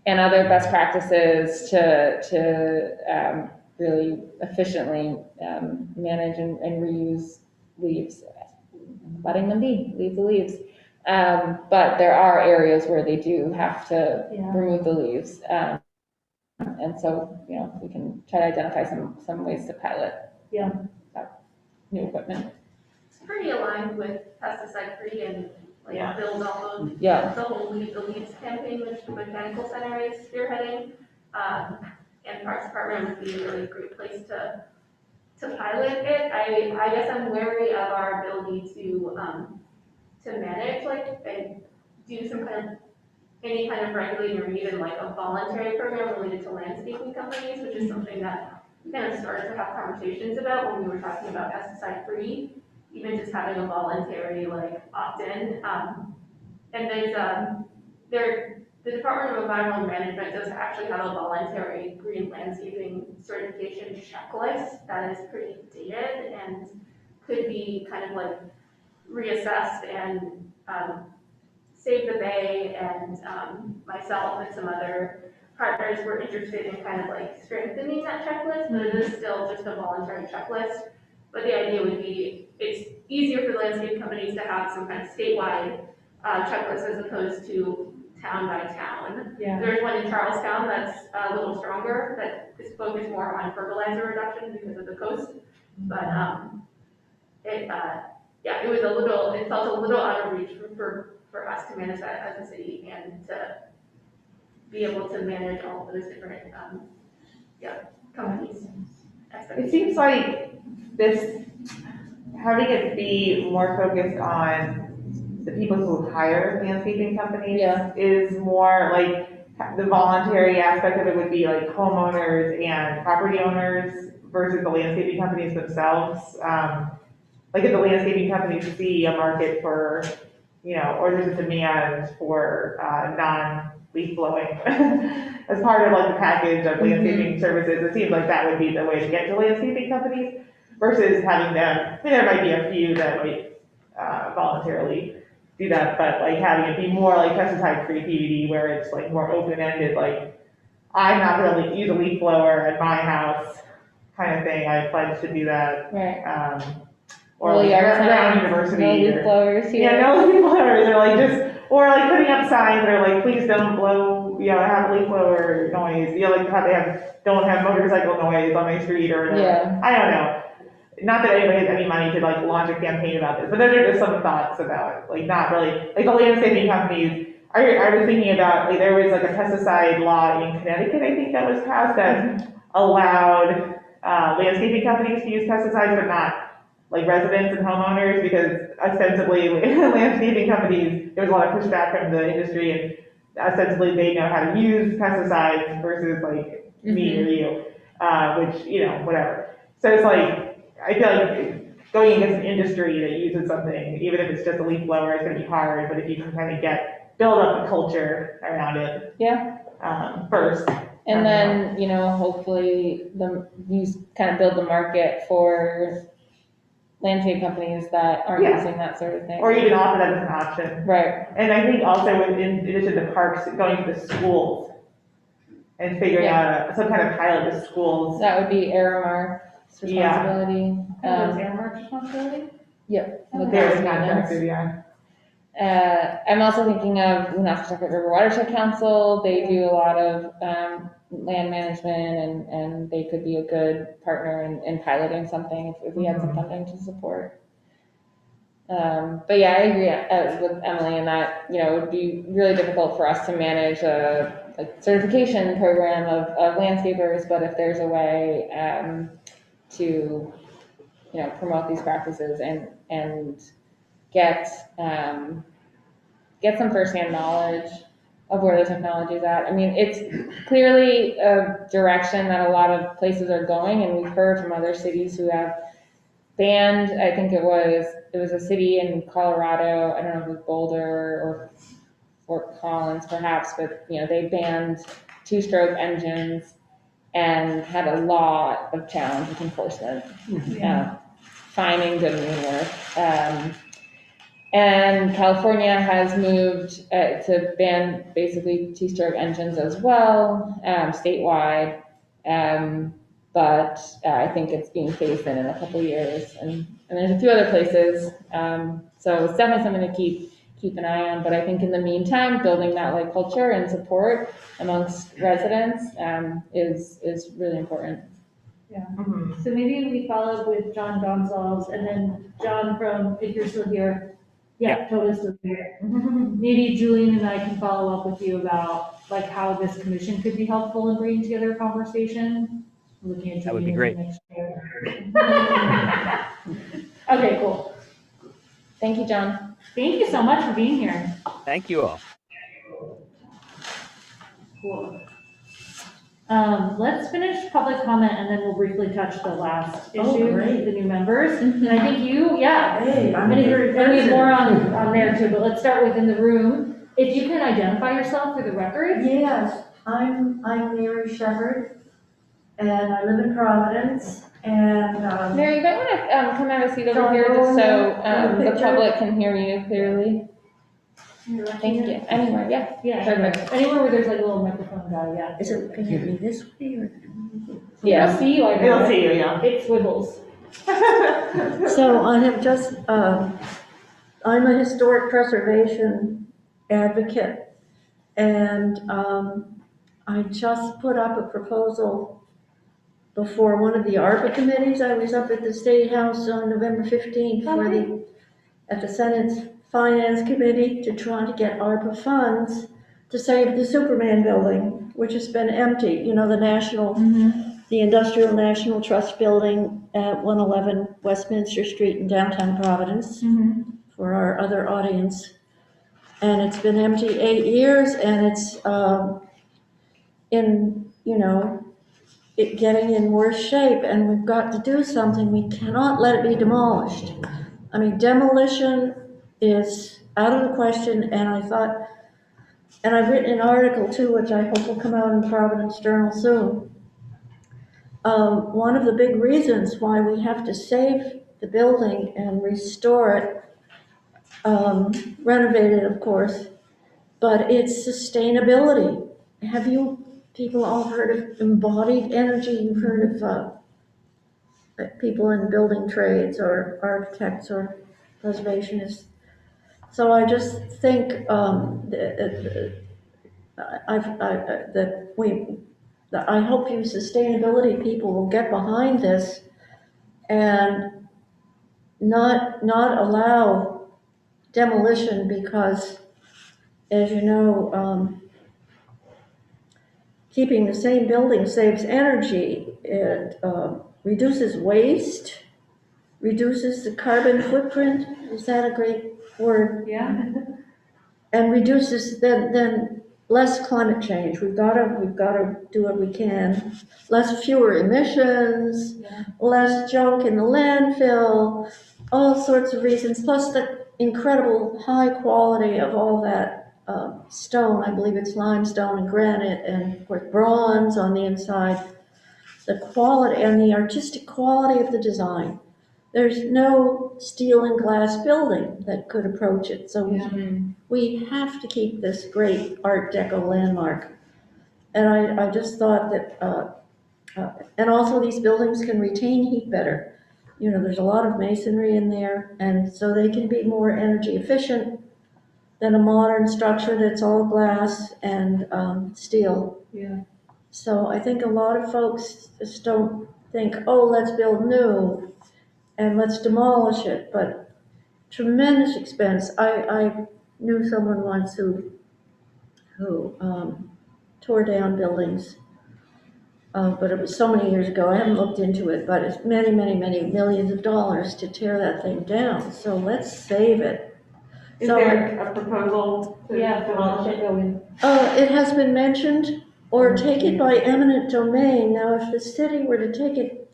Speaker 6: other best practices to really efficiently manage and reuse leaves, letting them leave the leaves. But there are areas where they do have to remove the leaves. And so, we can try to identify some ways to pilot new equipment.
Speaker 8: It's pretty aligned with pesticide-free and build all those, the whole Leave the Leaves campaign, which the Botanical Center is spearheading. And Parks Department would be a really great place to pilot it. I guess I'm wary of our ability to manage, and do any kind of regulating or even a voluntary program related to landscaping companies, which is something that we kind of started to have conversations about when we were talking about pesticide free, even just having a voluntary opt-in. And the Department of Environmental Management does actually have a voluntary green landscaping certification checklist that is pretty dated and could be kind of reassessed, and Save the Bay and myself and some other partners were interested in kind of strengthening that checklist, but it is still just a voluntary checklist. But the idea would be it's easier for the landscape companies to have some kind of statewide checklist as opposed to town by town.
Speaker 7: Yeah.
Speaker 8: There's one in Charlestown that's a little stronger, that is focused more on fertilizer reduction because of the coast, but yeah, it felt a little out of reach for us to manage that as a city and to be able to manage all of those different, companies.
Speaker 9: It seems like this, having it be more focused on the people who hire landscaping companies
Speaker 6: Yeah.
Speaker 9: is more like the voluntary aspect of it would be like homeowners and property owners versus the landscaping companies themselves. Like if the landscaping companies see a market for, or there's a demand for non-leaf blowing as part of like the package of landscaping services, it seems like that would be the way to get to landscaping companies versus having them, there might be a few that might voluntarily do that, but like having it be more like pesticide-free PVD where it's like more open-ended, like I'm not gonna use a leaf blower at my house kind of thing, I pledge to do that.
Speaker 6: Right.
Speaker 9: Or
Speaker 6: Well,
Speaker 9: like
Speaker 6: yard
Speaker 9: around
Speaker 6: signs,
Speaker 9: university.
Speaker 6: no leaf
Speaker 9: or-
Speaker 6: blowers here.
Speaker 9: Yeah, no leaf blowers, or like or like putting up signs that are like, please don't blow, have a leaf blower noise, like how they don't have motorcycle noise on my street or whatever.
Speaker 6: Yeah.
Speaker 9: I don't know. Not that anybody has any money to like launch a campaign about this, but those are just some thoughts about it. Like not really, like the landscaping companies, I was thinking about, like there was like a pesticide law in Connecticut, I think that was passed that allowed landscaping companies to use pesticides, but not like residents and homeowners, because ostensibly landscaping companies, there was a lot of pushback from the industry and ostensibly they know how to use pesticides versus like me or you, which, whatever. So it's like, I feel like going against an industry that uses something, even if it's just a leaf blower, it's gonna be hard, but if you can kind of build up the culture around it.
Speaker 6: Yeah.
Speaker 9: First.
Speaker 6: And then, hopefully you kind of build the market for landscape companies that aren't using that sort of thing.
Speaker 9: Or even offer that as an option.
Speaker 6: Right.
Speaker 9: And I think also in addition to parks, going to the schools and figuring out some kind of pilot with schools.
Speaker 6: That would be Aramark's responsibility.
Speaker 7: What's Aramark's responsibility?
Speaker 6: Yep.
Speaker 9: They're contracted, yeah.
Speaker 6: I'm also thinking of Woonasquatucket River Watershed Council. They do a lot of land management, and they could be a good partner in piloting something if we had some funding to support. But yeah, I agree with Emily in that, it would be really difficult for us to manage a certification program of landscapers, but if there's a way to, promote these practices and get some firsthand knowledge of where the technology is at. I mean, it's clearly a direction that a lot of places are going, and we've heard from other cities who have banned, I think it was a city in Colorado, I don't know if it was Boulder or Fort Collins perhaps, but they banned two-stroke engines and had a lot of challenge with enforcement. Fining didn't even work. And California has moved to ban basically two-stroke engines as well, statewide. But I think it's being phased in a couple years, and there's a few other places. So it's definitely something to keep an eye on. But I think in the meantime, building that culture and support amongst residents is really important.
Speaker 7: Yeah. So maybe we follow up with John Gonzalez, and then John if you're still here. Yeah, totally still here. Maybe Julian and I can follow up with you about how this commission could be helpful in bringing together a conversation. Looking at
Speaker 11: That would be
Speaker 7: Julian
Speaker 11: great.
Speaker 7: next year. Okay, cool.
Speaker 6: Thank you, John.
Speaker 7: Thank you so much for being here.
Speaker 11: Thank you all.
Speaker 7: Cool. Let's finish public comment and then we'll briefly touch the last issue, the new members. And I think
Speaker 12: Hey,
Speaker 7: I'm gonna hear, and we have more on there too, but let's start within the room. If you can identify yourself for the record.
Speaker 12: Yes, I'm Mary Shepard, and I live in Providence, and,
Speaker 6: Mary, you might want to come have a seat over here just so the public can hear you clearly. Thank you. Anywhere, yeah.
Speaker 7: Yeah,
Speaker 6: Perfect.
Speaker 7: anywhere where there's a little microphone guy, yeah.
Speaker 12: is it, can it be this way or?
Speaker 6: Yeah.
Speaker 7: It'll see you, I
Speaker 9: It'll see you, yeah.
Speaker 7: It swivels.
Speaker 12: So I have just, I'm a historic preservation advocate, and I just put up a proposal before one of the ARPA committees. I was up at the State House on November 15th for the at the Senate Finance Committee to try to get ARPA funds to save the Superman building, which has been empty, you know, the Industrial National Trust building at 111 Westminster Street in downtown Providence, for our other audience. And it's been empty 8 years, and it's getting in worse shape, and we've got to do something. We cannot let it be demolished. I mean, demolition is out of the question, and I thought, and I've written an article too, which I hope will come out in Providence Journal soon. One of the big reasons why we have to save the building and restore it, renovate it, of course, but it's sustainability. Have you people all heard of embodied energy? You've heard of people in building trades or architects or preservationists. So I just think I hope you sustainability people will get behind this and not allow demolition, because, as you know, keeping the same building saves energy. It reduces waste, reduces the carbon footprint. Is that a great word?
Speaker 7: Yeah.
Speaker 12: And reduces then less climate change. We've got to do what we can. Fewer emissions, less junk in the landfill, all sorts of reasons. Plus the incredible high quality of all that stone. I believe it's limestone and granite, and of course bronze on the inside. The quality and the artistic quality of the design. There's no steel and glass building that could approach it. So we have to keep this great Art Deco landmark. And I just thought that, and also these buildings can retain heat better. You know, there's a lot of masonry in there, and so they can be more energy efficient than a modern structure that's all glass and steel.
Speaker 7: Yeah.
Speaker 12: So I think a lot of folks just don't think, oh, let's build new and let's demolish it, but tremendous expense. I knew someone once who tore down buildings, but it was so many years ago. I haven't looked into it, but it's many, many, many millions of dollars to tear that thing down. So let's save it.
Speaker 9: Is there a proposal to demolish it?
Speaker 12: It has been mentioned, or take it by eminent domain. Now, if the city were to take it,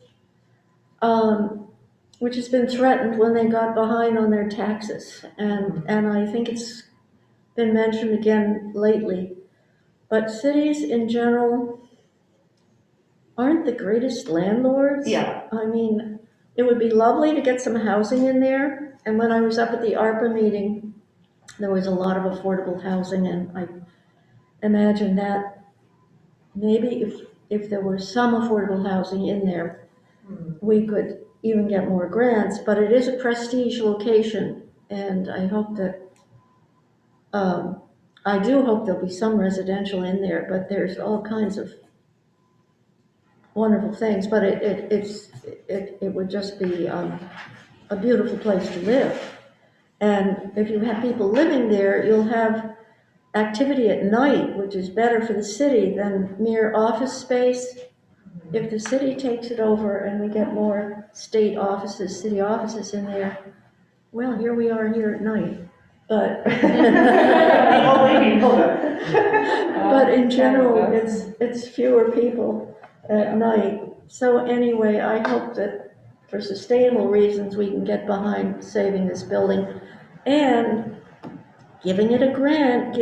Speaker 12: which has been threatened when they got behind on their taxes, and I think it's been mentioned again lately, but cities in general aren't the greatest landlords.
Speaker 9: Yeah.
Speaker 12: I mean, it would be lovely to get some housing in there, and when I was up at the ARPA meeting, there was a lot of affordable housing, and I imagine that maybe if there were some affordable housing in there, we could even get more grants. But it is a prestige location, and I hope that, I do hope there'll be some residential in there, but there's all kinds of wonderful things, but it would just be a beautiful place to live. And if you have people living there, you'll have activity at night, which is better for the city than mere office space. If the city takes it over and we get more state offices, city offices in there, well, here we are here at night. But but in general, it's fewer people at night. So anyway, I hope that for sustainable reasons, we can get behind saving this building and giving it a grant,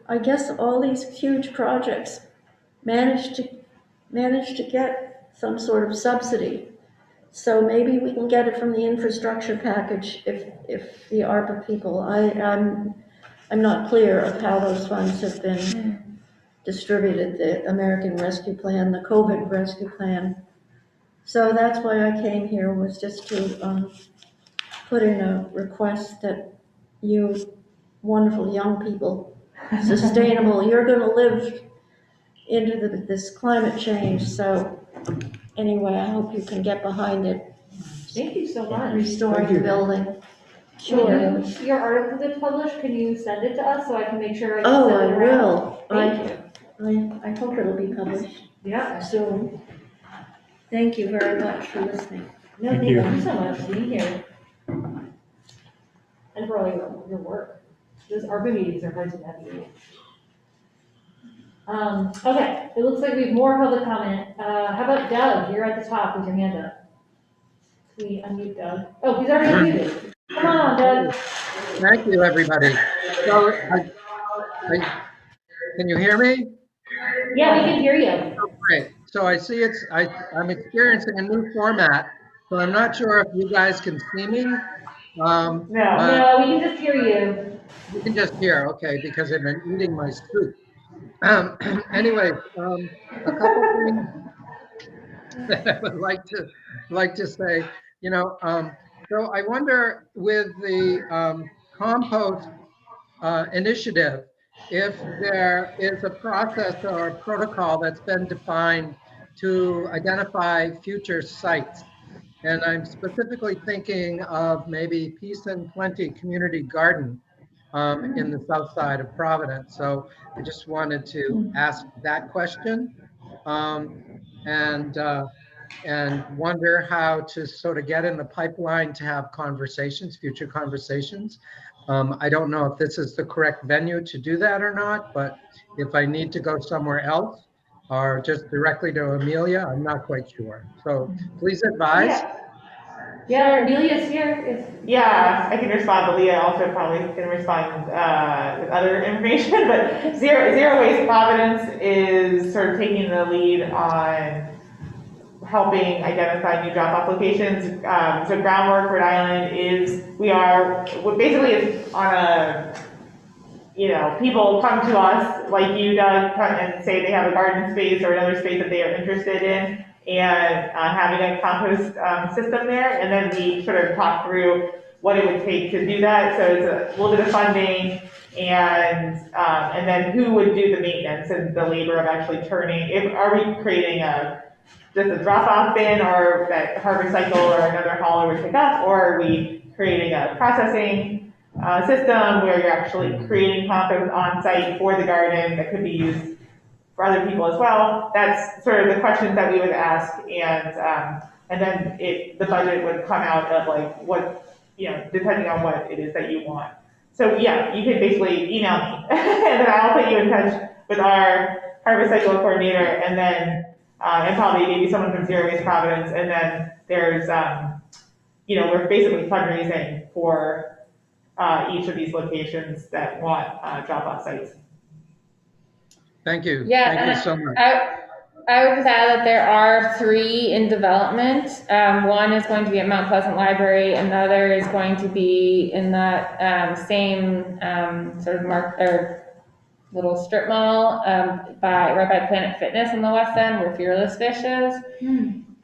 Speaker 12: I guess all these huge projects manage to get some sort of subsidy. So maybe we can get it from the infrastructure package if the ARPA people, I'm not clear of how those funds have been distributed, the American Rescue Plan, the COVID Rescue Plan. So that's why I came here, was just to put in a request that you wonderful young people, sustainable, you're going to live into this climate change. So anyway, I hope you can get behind it.
Speaker 9: Thank you so much.
Speaker 12: Restoring the building. Sure.
Speaker 7: When your article gets published, can you send it to us so I can make sure I can
Speaker 12: Oh,
Speaker 7: send
Speaker 12: I
Speaker 7: it around?
Speaker 12: will.
Speaker 7: Thank you.
Speaker 12: I hope it'll be published
Speaker 7: Yeah.
Speaker 12: soon. Thank you very much for listening.
Speaker 7: No,
Speaker 5: Thank
Speaker 7: thank
Speaker 5: you.
Speaker 7: you so much for being here. And for all your work. Those ARPA meetings are hard to navigate. Okay, it looks like we have more public comment. How about Doug? You're at the top with your hand up. Can we unmute Doug? Oh, he's already unmuted. Come on, Doug.
Speaker 4: Thank you, everybody. So, can you hear me?
Speaker 7: Yeah, we can hear you.
Speaker 4: Oh, great. So I see I'm experiencing a new format, so I'm not sure if you guys can see me.
Speaker 9: No.
Speaker 7: No, we can just hear you.
Speaker 4: You can just hear, okay, because I've been eating my soup. Anyway, a couple things that I would like to say, so I wonder with the compost initiative, if there is a process or a protocol that's been defined to identify future sites. And I'm specifically thinking of maybe Peace and Plenty Community Garden in the south side of Providence. So I just wanted to ask that question and wonder how to sort of get in the pipeline to have conversations, future conversations. I don't know if this is the correct venue to do that or not, but if I need to go somewhere else or just directly to Amelia, I'm not quite sure. So please advise.
Speaker 7: Yeah, Amelia's here.
Speaker 9: Yeah, I can respond, but Leah also probably can respond with other information. But Zero Waste Providence is sort of taking the lead on helping identify new drop-off locations. So Groundwork, Rhode Island basically it's on a, people come to us like you, Doug, and say they have a garden space or another space that they are interested in, and having a compost system there, and then we sort of talk through what it would take to do that. So it's a little bit of funding, and then who would do the maintenance and the labor of actually turning. Are we creating just a drop-off bin, or that Harvest Cycle or another hauler would pick up, or are we creating a processing system where you're actually creating compost on site for the garden that could be used for other people as well? That's sort of the questions that we would ask, and then the budget would come out of like what, depending on what it is that you want. So yeah, you can basically email me, and then I'll put you in touch with our Harvest Cycle coordinator, and then and probably maybe someone from Zero Waste Providence, and then there's we're basically fundraising for each of these locations that want drop-off sites.
Speaker 4: Thank you.
Speaker 6: Yeah,
Speaker 4: Thank you so much.
Speaker 6: I would just add that there are 3 in development. One is going to be at Mount Pleasant Library. Another is going to be in that same sort of little strip mall right by Planet Fitness in the West End, where Fearless Fish is.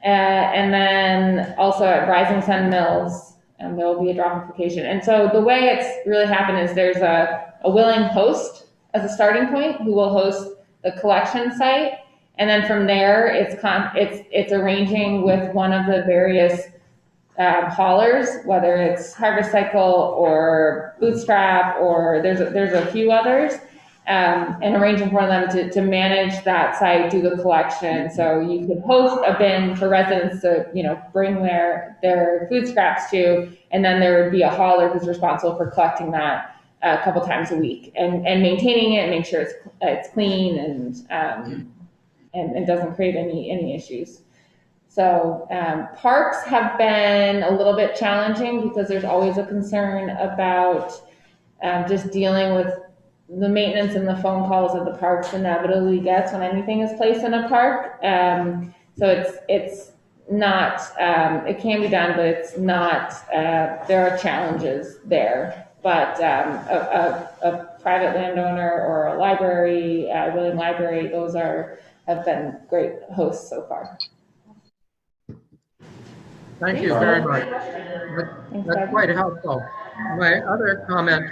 Speaker 6: And then also at Rising Sun Mills, there will be a drop-off location. And so the way it's really happened is there's a willing host as a starting point who will host the collection site. And then from there, it's arranging with one of the various haulers, whether it's Harvest Cycle or Bootstrap, or there's a few others, and arranging for them to manage that site, do the collection. So you could host a bin for residents to bring their food scraps to, and then there would be a hauler who's responsible for collecting that a couple times a week and maintaining it and make sure it's clean and doesn't create any issues. So parks have been a little bit challenging because there's always a concern about just dealing with the maintenance and the phone calls that the parks inevitably gets when anything is placed in a park. So it's not, it can be done, but it's not, there are challenges there. But a private landowner or a library, willing library, those have been great hosts so far.
Speaker 4: Thank you very much. That's quite helpful. My other comment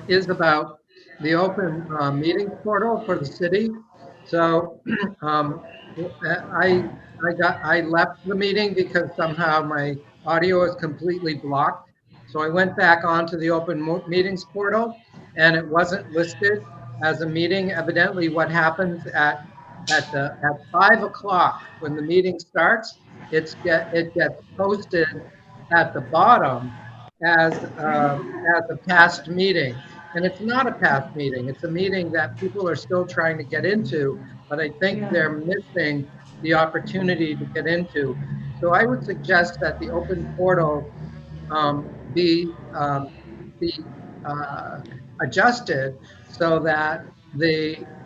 Speaker 4: is about the open meeting portal for the city. So I left the meeting because somehow my audio is completely blocked. So I went back onto the open meetings portal and it wasn't listed as a meeting. Evidently what happens at 5 o'clock when the meeting starts, it gets posted at the bottom as a past meeting. And it's not a past meeting. It's a meeting that people are still trying to get into, but I think they're missing the opportunity to get into. So I would suggest that the open portal be adjusted so that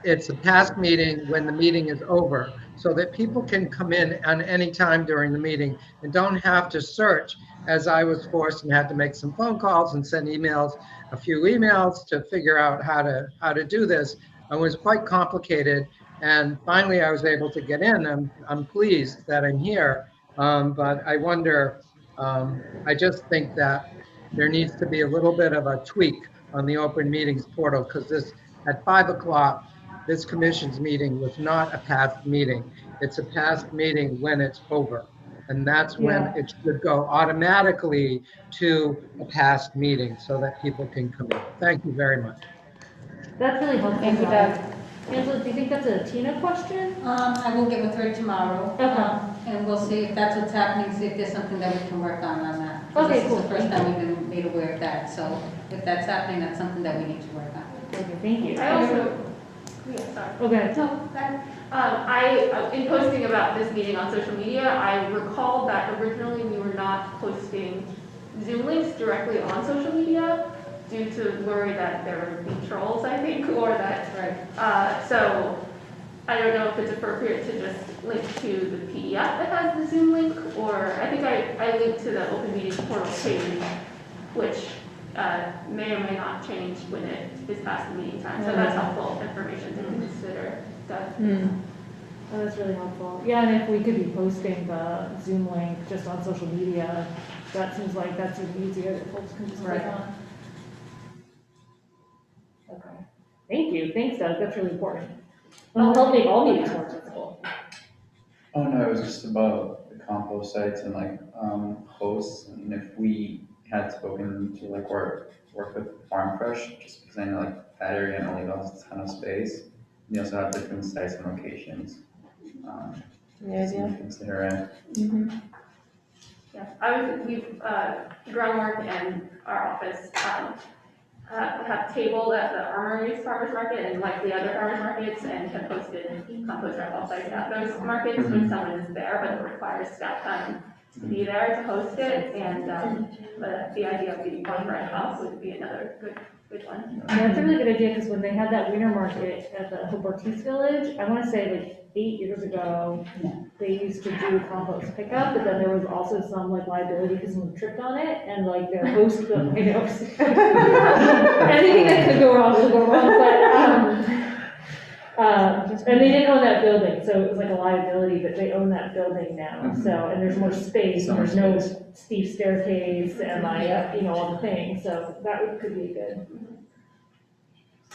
Speaker 4: it's a past meeting when the meeting is over, so that people can come in on any time during the meeting and don't have to search, as I was forced and had to make some phone calls and send emails, a few emails to figure out how to do this. It was quite complicated, and finally I was able to get in. I'm pleased that I'm here, but I wonder. I just think that there needs to be a little bit of a tweak on the open meetings portal, because this, at 5 o'clock, this commission's meeting was not a past meeting. It's a past meeting when it's over. And that's when it should go automatically to a past meeting so that people can come in. Thank you very much.
Speaker 7: That's really helpful.
Speaker 6: Thank you, Doug.
Speaker 7: Angela, do you think that's a Tina question?
Speaker 1: I will get with her tomorrow.
Speaker 7: Okay.
Speaker 1: And we'll see if that's what's happening, see if there's something that we can work on that. 'Cause
Speaker 7: Okay,
Speaker 1: this
Speaker 7: cool.
Speaker 1: is the first time we've been made aware of that, so if that's happening, that's something that we need to work on.
Speaker 7: Okay, thank you.
Speaker 8: I also, sorry.
Speaker 7: Okay.
Speaker 8: No, in posting about this meeting on social media, I recalled that originally we were not posting Zoom links directly on social media due to worry that there would be trolls, I think, or that, so I don't know if it's appropriate to just link to the PDF that has the Zoom link, or I think I linked to the Open Meetings portal page, which may or may not change when it is past the meeting time. So that's helpful information to consider.
Speaker 7: Oh, that's really helpful. Yeah, and if we could be posting the Zoom link just on social media, that seems like that's even easier that folks can just click on. Okay. Thank you. Thanks, Doug. That's really important. And it'll help make all meetings more accessible.
Speaker 10: Oh, no, it was just about the compost sites and like hosts, and if we had spoken to like work with Farm Fresh, just because I know like that area only allows a ton of space. You also have different sites and locations. Consider it.
Speaker 8: Yeah, Groundwork and our office have tabled at the Armory's farmers market and likely other farmers markets, and have posted compost drop-off sites at those markets when someone is there, but it requires staff time to be there to host it, and the idea of the farm fresh house would be another good one.
Speaker 7: Yeah, that's a really good idea, because when they had that winter market at the Hope Ortiz Village, I want to say like 8 years ago, they used to do compost pickup, but then there was also some like liability because someone tripped on it, and like their host, anything that could go wrong will go wrong, but and they didn't own that building, so it was like a liability, but they own that building now, so, and there's more space, and there's no steep staircase, and like, all the things, so that could be good.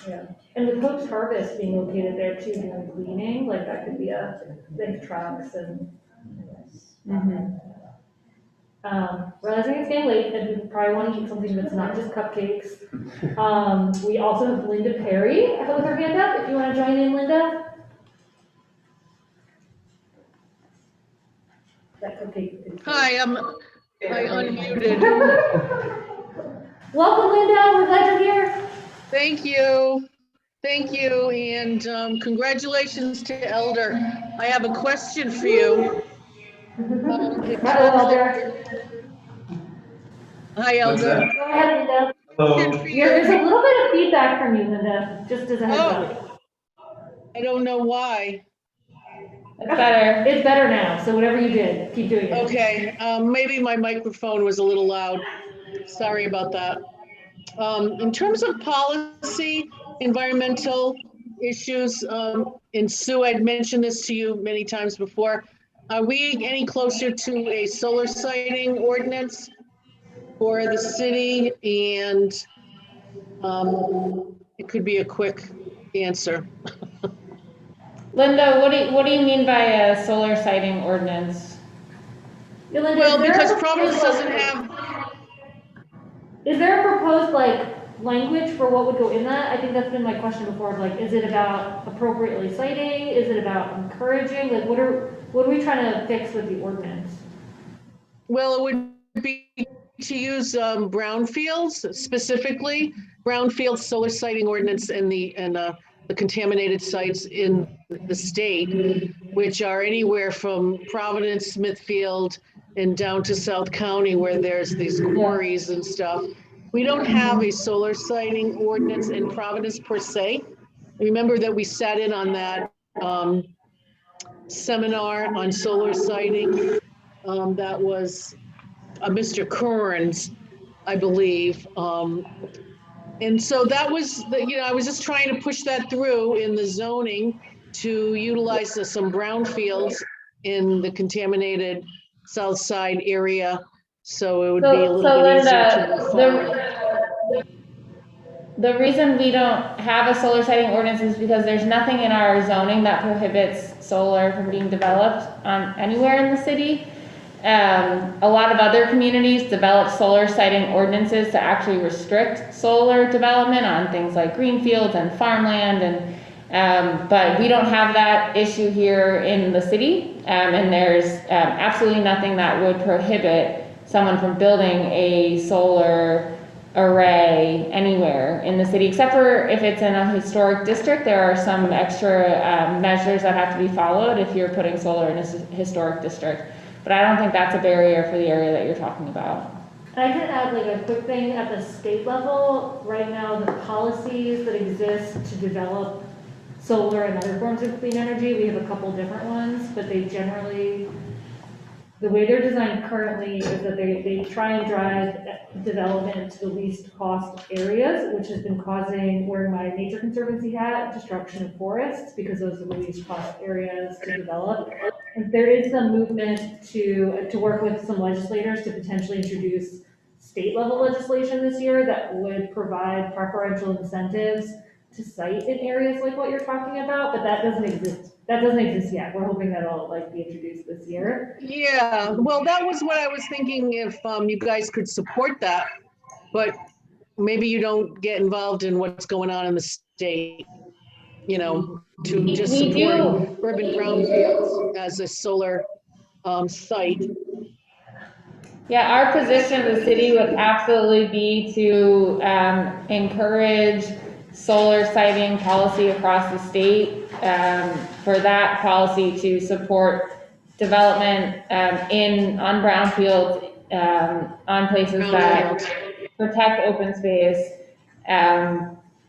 Speaker 7: Yeah, and with Hope's Harvest being located there too, doing cleaning, like that could be they have trucks and. Realizing it's getting late, and we probably want to eat something that's not just cupcakes. We also have Linda Perry with her hand up, if you want to join in, Linda. That cupcake.
Speaker 13: Hi, I unmuted.
Speaker 7: Welcome, Linda, we're glad you're here.
Speaker 13: Thank you, and congratulations to Elder. I have a question for you. Hi, Elder.
Speaker 7: Go ahead, Linda.
Speaker 3: Hello.
Speaker 7: There's a little bit of feedback from you, Linda, just as a heads up.
Speaker 13: I don't know why.
Speaker 6: It's better.
Speaker 7: It's better now, so whatever you did, keep doing it.
Speaker 13: Okay, maybe my microphone was a little loud. Sorry about that. In terms of policy, environmental issues, and Sue, I'd mentioned this to you many times before. Are we any closer to a solar siting ordinance for the city? And it could be a quick answer.
Speaker 6: Linda, what do you mean by a solar siting ordinance?
Speaker 13: Well, because Providence doesn't have.
Speaker 7: is there a proposed like language for what would go in that? I think that's been my question before, like, is it about appropriately citing? Is it about encouraging? Like, what are we trying to fix with the ordinance?
Speaker 13: Well, it would be to use brownfields, specifically brownfield solar siting ordinance and the contaminated sites in the state, which are anywhere from Providence, Smithfield, and down to South County where there's these quarries and stuff. We don't have a solar siting ordinance in Providence per se. Remember that we sat in on that seminar on solar siting. That was Mr. Curran's, I believe. And so that was, I was just trying to push that through in the zoning to utilize some brownfields in the contaminated south side area. So it would be a little bit easier to move forward.
Speaker 6: The reason we don't have a solar siting ordinance is because there's nothing in our zoning that prohibits solar from being developed anywhere in the city. A lot of other communities develop solar siting ordinances to actually restrict solar development on things like green fields and farmland, but we don't have that issue here in the city, and there's absolutely nothing that would prohibit someone from building a solar array anywhere in the city, except for if it's in a historic district. There are some extra measures that have to be followed if you're putting solar in a historic district. But I don't think that's a barrier for the area that you're talking about.
Speaker 7: I can add like a quick thing at the state level. Right now, the policies that exist to develop solar and other forms of clean energy, we have a couple different ones, but they generally, the way they're designed currently is that they try and drive development to the least cost areas, which has been causing, wearing my Nature Conservancy hat, destruction of forests, because those are the least cost areas to develop. And there is some movement to work with some legislators to potentially introduce state level legislation this year that would provide preferential incentives to site in areas like what you're talking about, but that doesn't exist. That doesn't exist yet. We're hoping that'll be introduced this year.
Speaker 13: Yeah, well, that was what I was thinking, if you guys could support that, but maybe you don't get involved in what's going on in the state, to just support urban brownfields as a solar site.
Speaker 6: Yeah, our position as a city would absolutely be to encourage solar siting policy across the state, for that policy to support development on brownfields, on places that protect open space.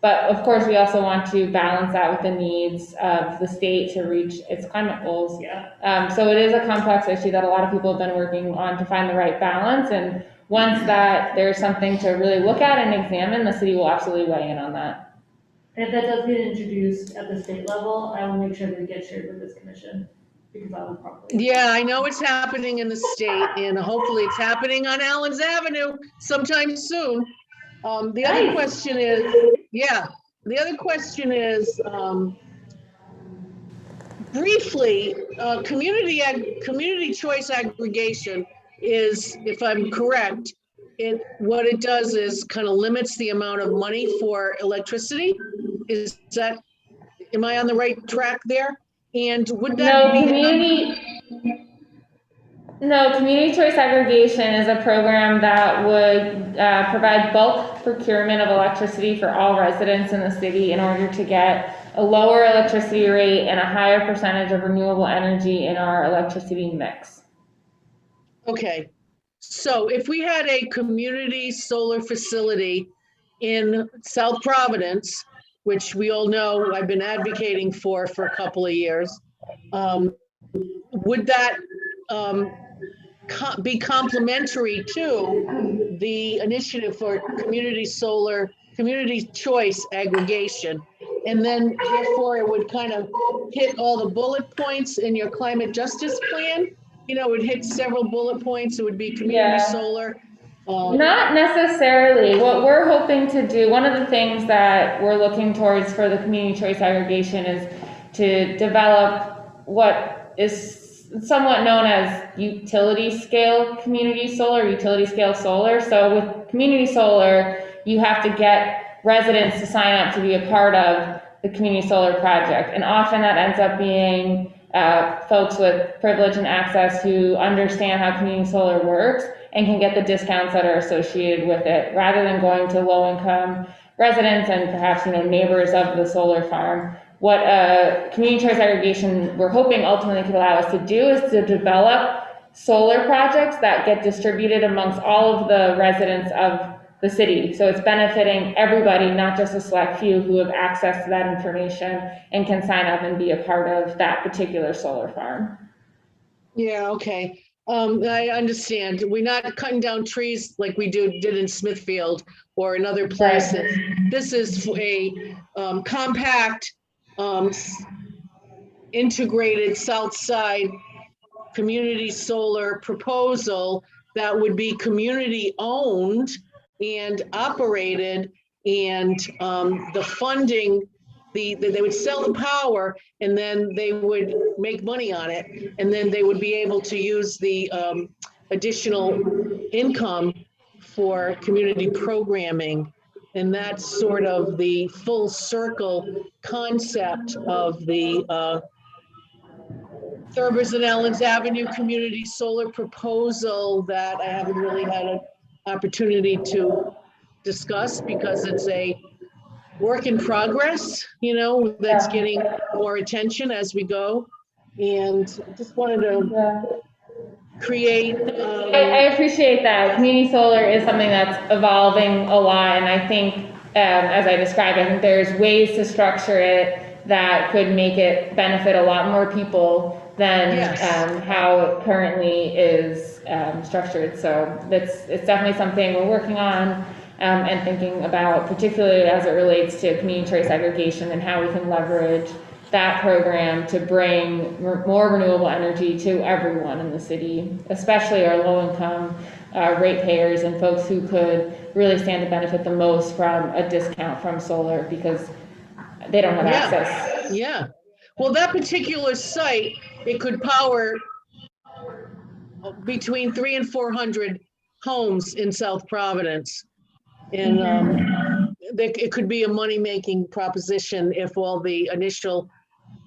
Speaker 6: But of course, we also want to balance that with the needs of the state to reach its climate goals.
Speaker 7: Yeah.
Speaker 6: So it is a complex issue that a lot of people have been working on to find the right balance. And once that there's something to really look at and examine, the city will absolutely weigh in on that.
Speaker 7: And if that does get introduced at the state level, I will make sure that it gets shared with this commission, because I will probably.
Speaker 13: Yeah, I know it's happening in the state, and hopefully it's happening on Allen's Avenue sometime soon. The other question is, briefly, community choice aggregation is, if I'm correct, what it does is kind of limits the amount of money for electricity. Am I on the right track there? And would that
Speaker 6: community choice aggregation is a program that would provide bulk procurement of electricity for all residents in the city in order to get a lower electricity rate and a higher percentage of renewable energy in our electricity mix.
Speaker 13: Okay, so if we had a community solar facility in South Providence, which we all know I've been advocating for a couple of years, would that be complementary to the initiative for community choice aggregation? And then therefore it would kind of hit all the bullet points in your climate justice plan. It would hit several bullet points. It would be community solar.
Speaker 6: Not necessarily. What we're hoping to do, one of the things that we're looking towards for the community choice aggregation is to develop what is somewhat known as utility scale community solar, utility scale solar. So with community solar, you have to get residents to sign up to be a part of the community solar project. And often that ends up being folks with privilege and access who understand how community solar works and can get the discounts that are associated with it, rather than going to low-income residents and perhaps, neighbors of the solar farm. What community choice aggregation we're hoping ultimately could allow us to do is to develop solar projects that get distributed amongst all of the residents of the city. So it's benefiting everybody, not just a select few who have access to that information and can sign up and be a part of that particular solar farm.
Speaker 13: Yeah, okay. I understand. We're not cutting down trees like we did in Smithfield or in other places. Right. This is a compact, integrated South Side community solar proposal that would be community owned and operated, and the funding, they would sell the power and then they would make money on it, and then they would be able to use the additional income for community programming. And that's sort of the full circle concept of the Thurbers and Allens Avenue community solar proposal that I haven't really had an opportunity to discuss because it's a work in progress, that's getting more attention as we go. And just wanted to create.
Speaker 6: I appreciate that. Community solar is something that's evolving a lot. And I think, as I described, I think there's ways to structure it that could make it benefit a lot more people than how it currently is structured. So it's definitely something we're working on and thinking about, particularly as it relates to community choice aggregation and how we can leverage that program to bring more renewable energy to everyone in the city, especially our low-income ratepayers and folks who could really stand to benefit the most from a discount from solar because they don't have access.
Speaker 13: Yeah. Well, that particular site, it could power between 300 and 400 homes in South Providence. And it could be a money-making proposition if all the initial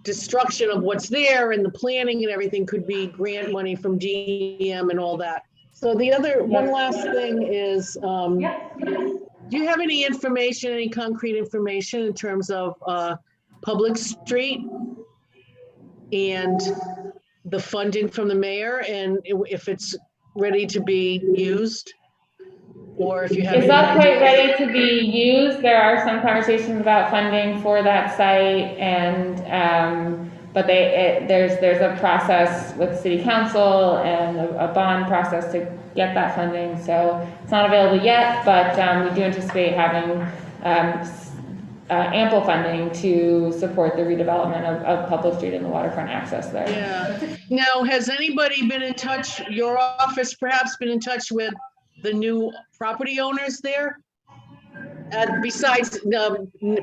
Speaker 13: destruction of what's there and the planning and everything could be grant money from DEM and all that. So the other, one last thing is, do you have any information, any concrete information in terms of Public Street and the funding from the mayor, and if it's ready to be used? Or if you have
Speaker 6: it's not quite ready to be used. There are some conversations about funding for that site, and but there's a process with city council and a bond process to get that funding. So it's not available yet, but we do anticipate having ample funding to support the redevelopment of Public Street and the waterfront access there.
Speaker 13: Yeah. Now, has anybody been in touch, your office perhaps been in touch with the new property owners there? Besides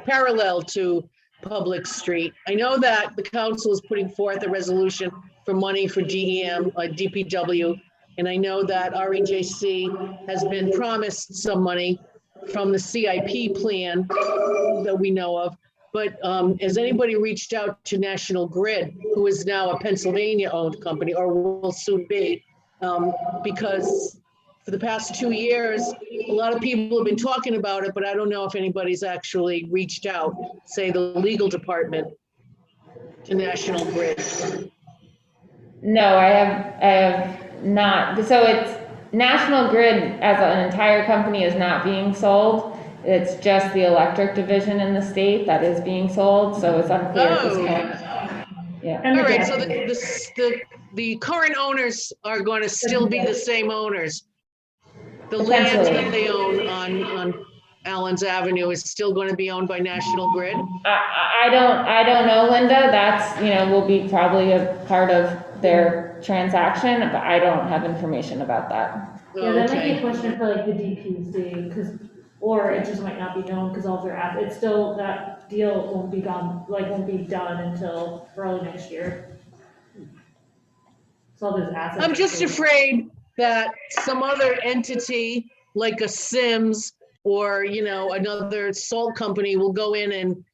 Speaker 13: parallel to Public Street. I know that the council is putting forth a resolution for money for DEM, DPW, and I know that REJC has been promised some money from the CIP plan that we know of. But has anybody reached out to National Grid, who is now a Pennsylvania-owned company, or will soon be? Because for the past 2 years, a lot of people have been talking about it, but I don't know if anybody's actually reached out, say the legal department, to National Grid.
Speaker 6: No, I have not. So it's National Grid as an entire company is not being sold. It's just the electric division in the state that is being sold. So it's unclear at this point. Yeah.
Speaker 13: All right. So the current owners are going to still be the same owners. The land that they own on Allens Avenue is still going to be owned by National Grid?
Speaker 6: I don't know, Linda. That's, will be probably a part of their transaction, but I don't have information about that.
Speaker 7: Yeah, that might be a question for like the DPC, or it just might not be known because all their assets, it's still, that deal won't be done until early next year. So all those assets.
Speaker 13: I'm just afraid that some other entity, like a Sims or, another salt company will go in and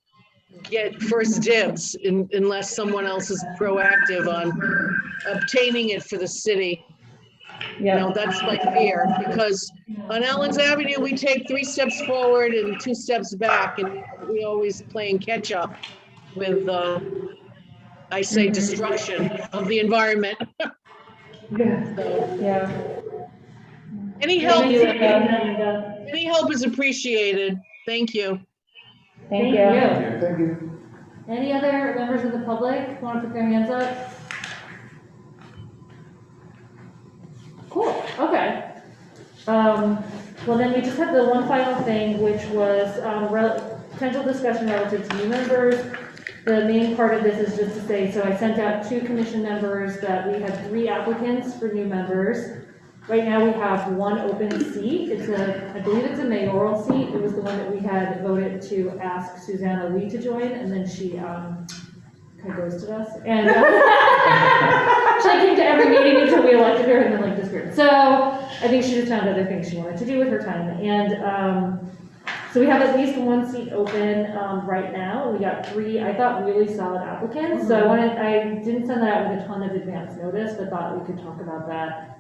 Speaker 13: get first dibs unless someone else is proactive on obtaining it for the city. That's my fear, because on Ellen's Avenue, we take 3 steps forward and 2 steps back, and we always playing catch up with, I say, destruction of the environment. So,
Speaker 6: Yeah.
Speaker 13: any help is appreciated. Thank you.
Speaker 6: Thank you.
Speaker 3: Thank you.
Speaker 7: Any other members of the public want to put their hands up? Cool, okay. Well, then we just have the one final thing, which was potential discussion relative to new members. The main part of this is just to say, so I sent out 2 commission members that we have 3 applicants for new members. Right now we have 1 open seat. I believe it's a mayoral seat. It was the one that we had voted to ask Susanna Lee to join, and then she kind of ghosted us. And she came to every meeting until we elected her and then disappeared. So I think she just found other things she wanted to do with her time. And so we have at least 1 seat open right now. We got 3, I thought, really solid applicants. So I didn't send that out with a ton of advance notice, but thought we could talk about that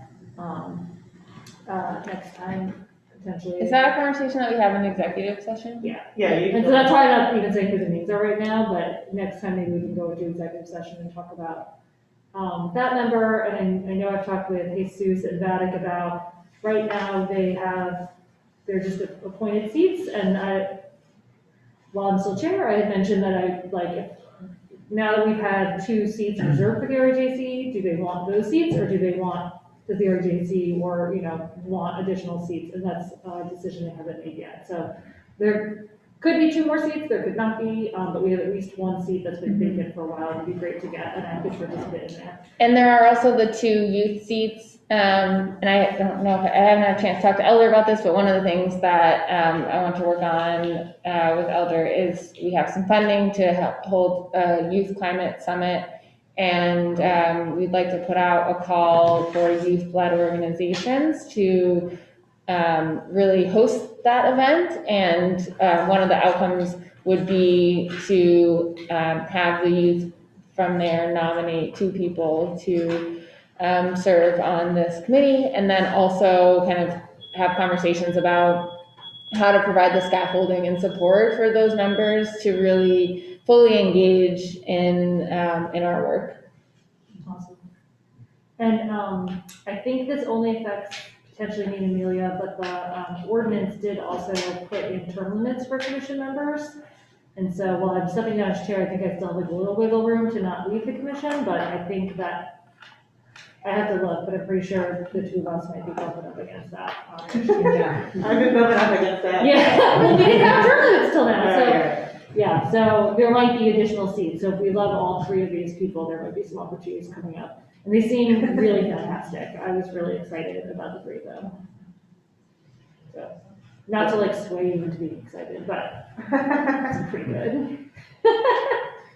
Speaker 7: next time, potentially.
Speaker 6: Is that a conversation that we have in executive session?
Speaker 7: Yeah.
Speaker 9: Yeah.
Speaker 7: And so that's why I'm not even saying who the names are right now, but next time maybe we can go into executive session and talk about that member. And I know I've talked with Jesus and Vatic about, right now they're just appointed seats, and while I'm still chair, I had mentioned that now that we've had 2 seats reserved for the RJC, do they want those seats, or do they want the RJC, or want additional seats? And that's a decision they haven't made yet. So there could be 2 more seats, there could not be, but we have at least 1 seat that's been vacant for a while. It'd be great to get an active participant in there.
Speaker 6: And there are also the 2 youth seats. And I don't know if I haven't had a chance to talk to Elder about this, but one of the things that I want to work on with Elder is we have some funding to help hold a youth climate summit. And we'd like to put out a call for youth-led organizations to really host that event. And one of the outcomes would be to have the youth from there nominate 2 people to serve on this committee, and then also kind of have conversations about how to provide the scaffolding and support for those members to really fully engage in our work.
Speaker 7: Awesome. And I think this only affects potentially me and Amelia, but the ordinance did also put in term limits for commission members. And so while I'm stepping down as chair, I think I still have a little wiggle room to not leave the commission, but I think that I have to look, but I'm pretty sure the 2 of us might be bumping up against that.
Speaker 9: Yeah, I've been bumping up against that.
Speaker 7: Yeah, well, we didn't have term limits till now, so. Yeah, so there might be additional seats. So if we love all 3 of these people, there might be some opportunities coming up. And they seem really fantastic. I was really excited about the 3 of them. So, not to sway you into being excited, but it's pretty good.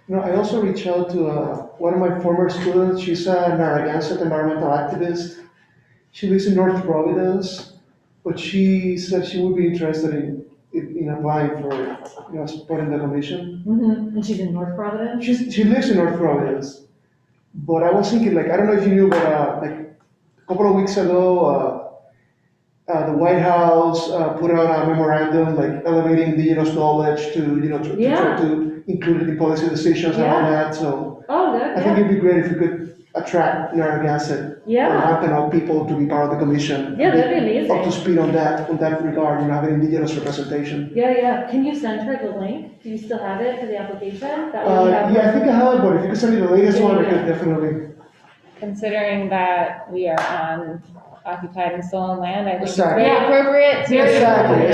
Speaker 3: I also reached out to one of my former students. She's an Narragansett environmental activist. She lives in North Providence, but she said she would be interested in applying for supporting the commission.
Speaker 7: And she's in North Providence?
Speaker 3: She lives in North Providence. But I was thinking, I don't know if you knew, but a couple of weeks ago, the White House put out a memorandum elevating indigenous knowledge to try to include it in policy decisions and all that. So I think it'd be great if we could attract Narragansett or Hampton people to be part of the commission.
Speaker 7: Yeah, that'd be amazing.
Speaker 3: Up to speed on that regard, having indigenous representation.
Speaker 7: Yeah. Can you send her the link? Do you still have it for the application?
Speaker 3: I think I have, but if you could send me the latest one, I could definitely.
Speaker 6: Considering that we are on occupied and stolen land, I think
Speaker 3: Exactly.
Speaker 6: it's very appropriate to
Speaker 3: Exactly.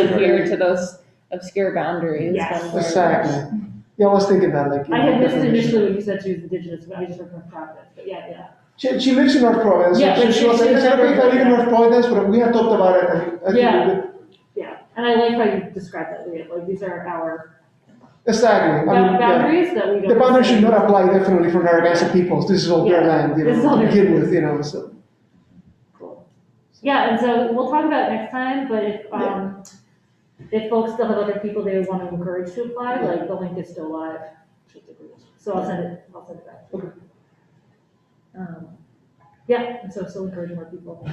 Speaker 6: adhere to those obscure boundaries.
Speaker 7: Yes.
Speaker 3: Exactly. Yeah, I was thinking that.
Speaker 7: I had missed initially when you said she was indigenous, but I just heard from Providence. But yeah.
Speaker 3: She lives in North Providence.
Speaker 7: Yeah, but
Speaker 3: she was like, I live in North Providence, but we had talked about it. I think
Speaker 7: Yeah, and I like how you described that. These are our
Speaker 3: Exactly. I mean, yeah.
Speaker 7: Boundaries that we don't.
Speaker 3: The boundary should not apply definitely for Narragansett peoples. This is all their
Speaker 7: Yeah,
Speaker 3: land,
Speaker 7: this is all
Speaker 3: to
Speaker 7: their
Speaker 3: begin
Speaker 7: land.
Speaker 3: with, so.
Speaker 7: Yeah, and so we'll talk about it next time, but if folks still have other people they want to encourage to apply, like the link is still live. So I'll send it back.
Speaker 3: Okay.
Speaker 7: Yeah, and so still encouraging more people.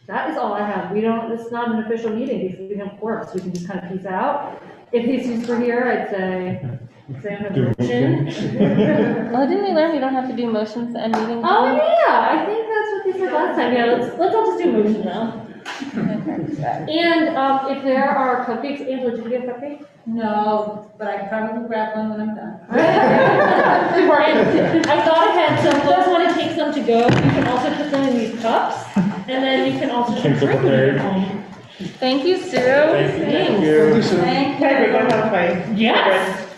Speaker 7: That is all I have. It's not an official meeting because we don't work, so we can just kind of peace out. If Jesus were here, I'd say on a motion.
Speaker 6: Oh, didn't we learn we don't have to do motions to end meetings?
Speaker 7: Oh, yeah, I think that's what they said last time. Yeah, let's all just do a motion now. And if there are cupcakes, Angela, did you get a cupcake?
Speaker 1: No, but I can probably grab one when I'm done.
Speaker 7: And I thought ahead, so if folks want to take some to go, you can also put them in these cups, and then you can also just drink them at home.
Speaker 6: Thank you, Sue.
Speaker 5: Thank you.
Speaker 3: Thank you, sir.
Speaker 1: Thank you.
Speaker 9: Okay, we're gonna have my.
Speaker 7: Yes.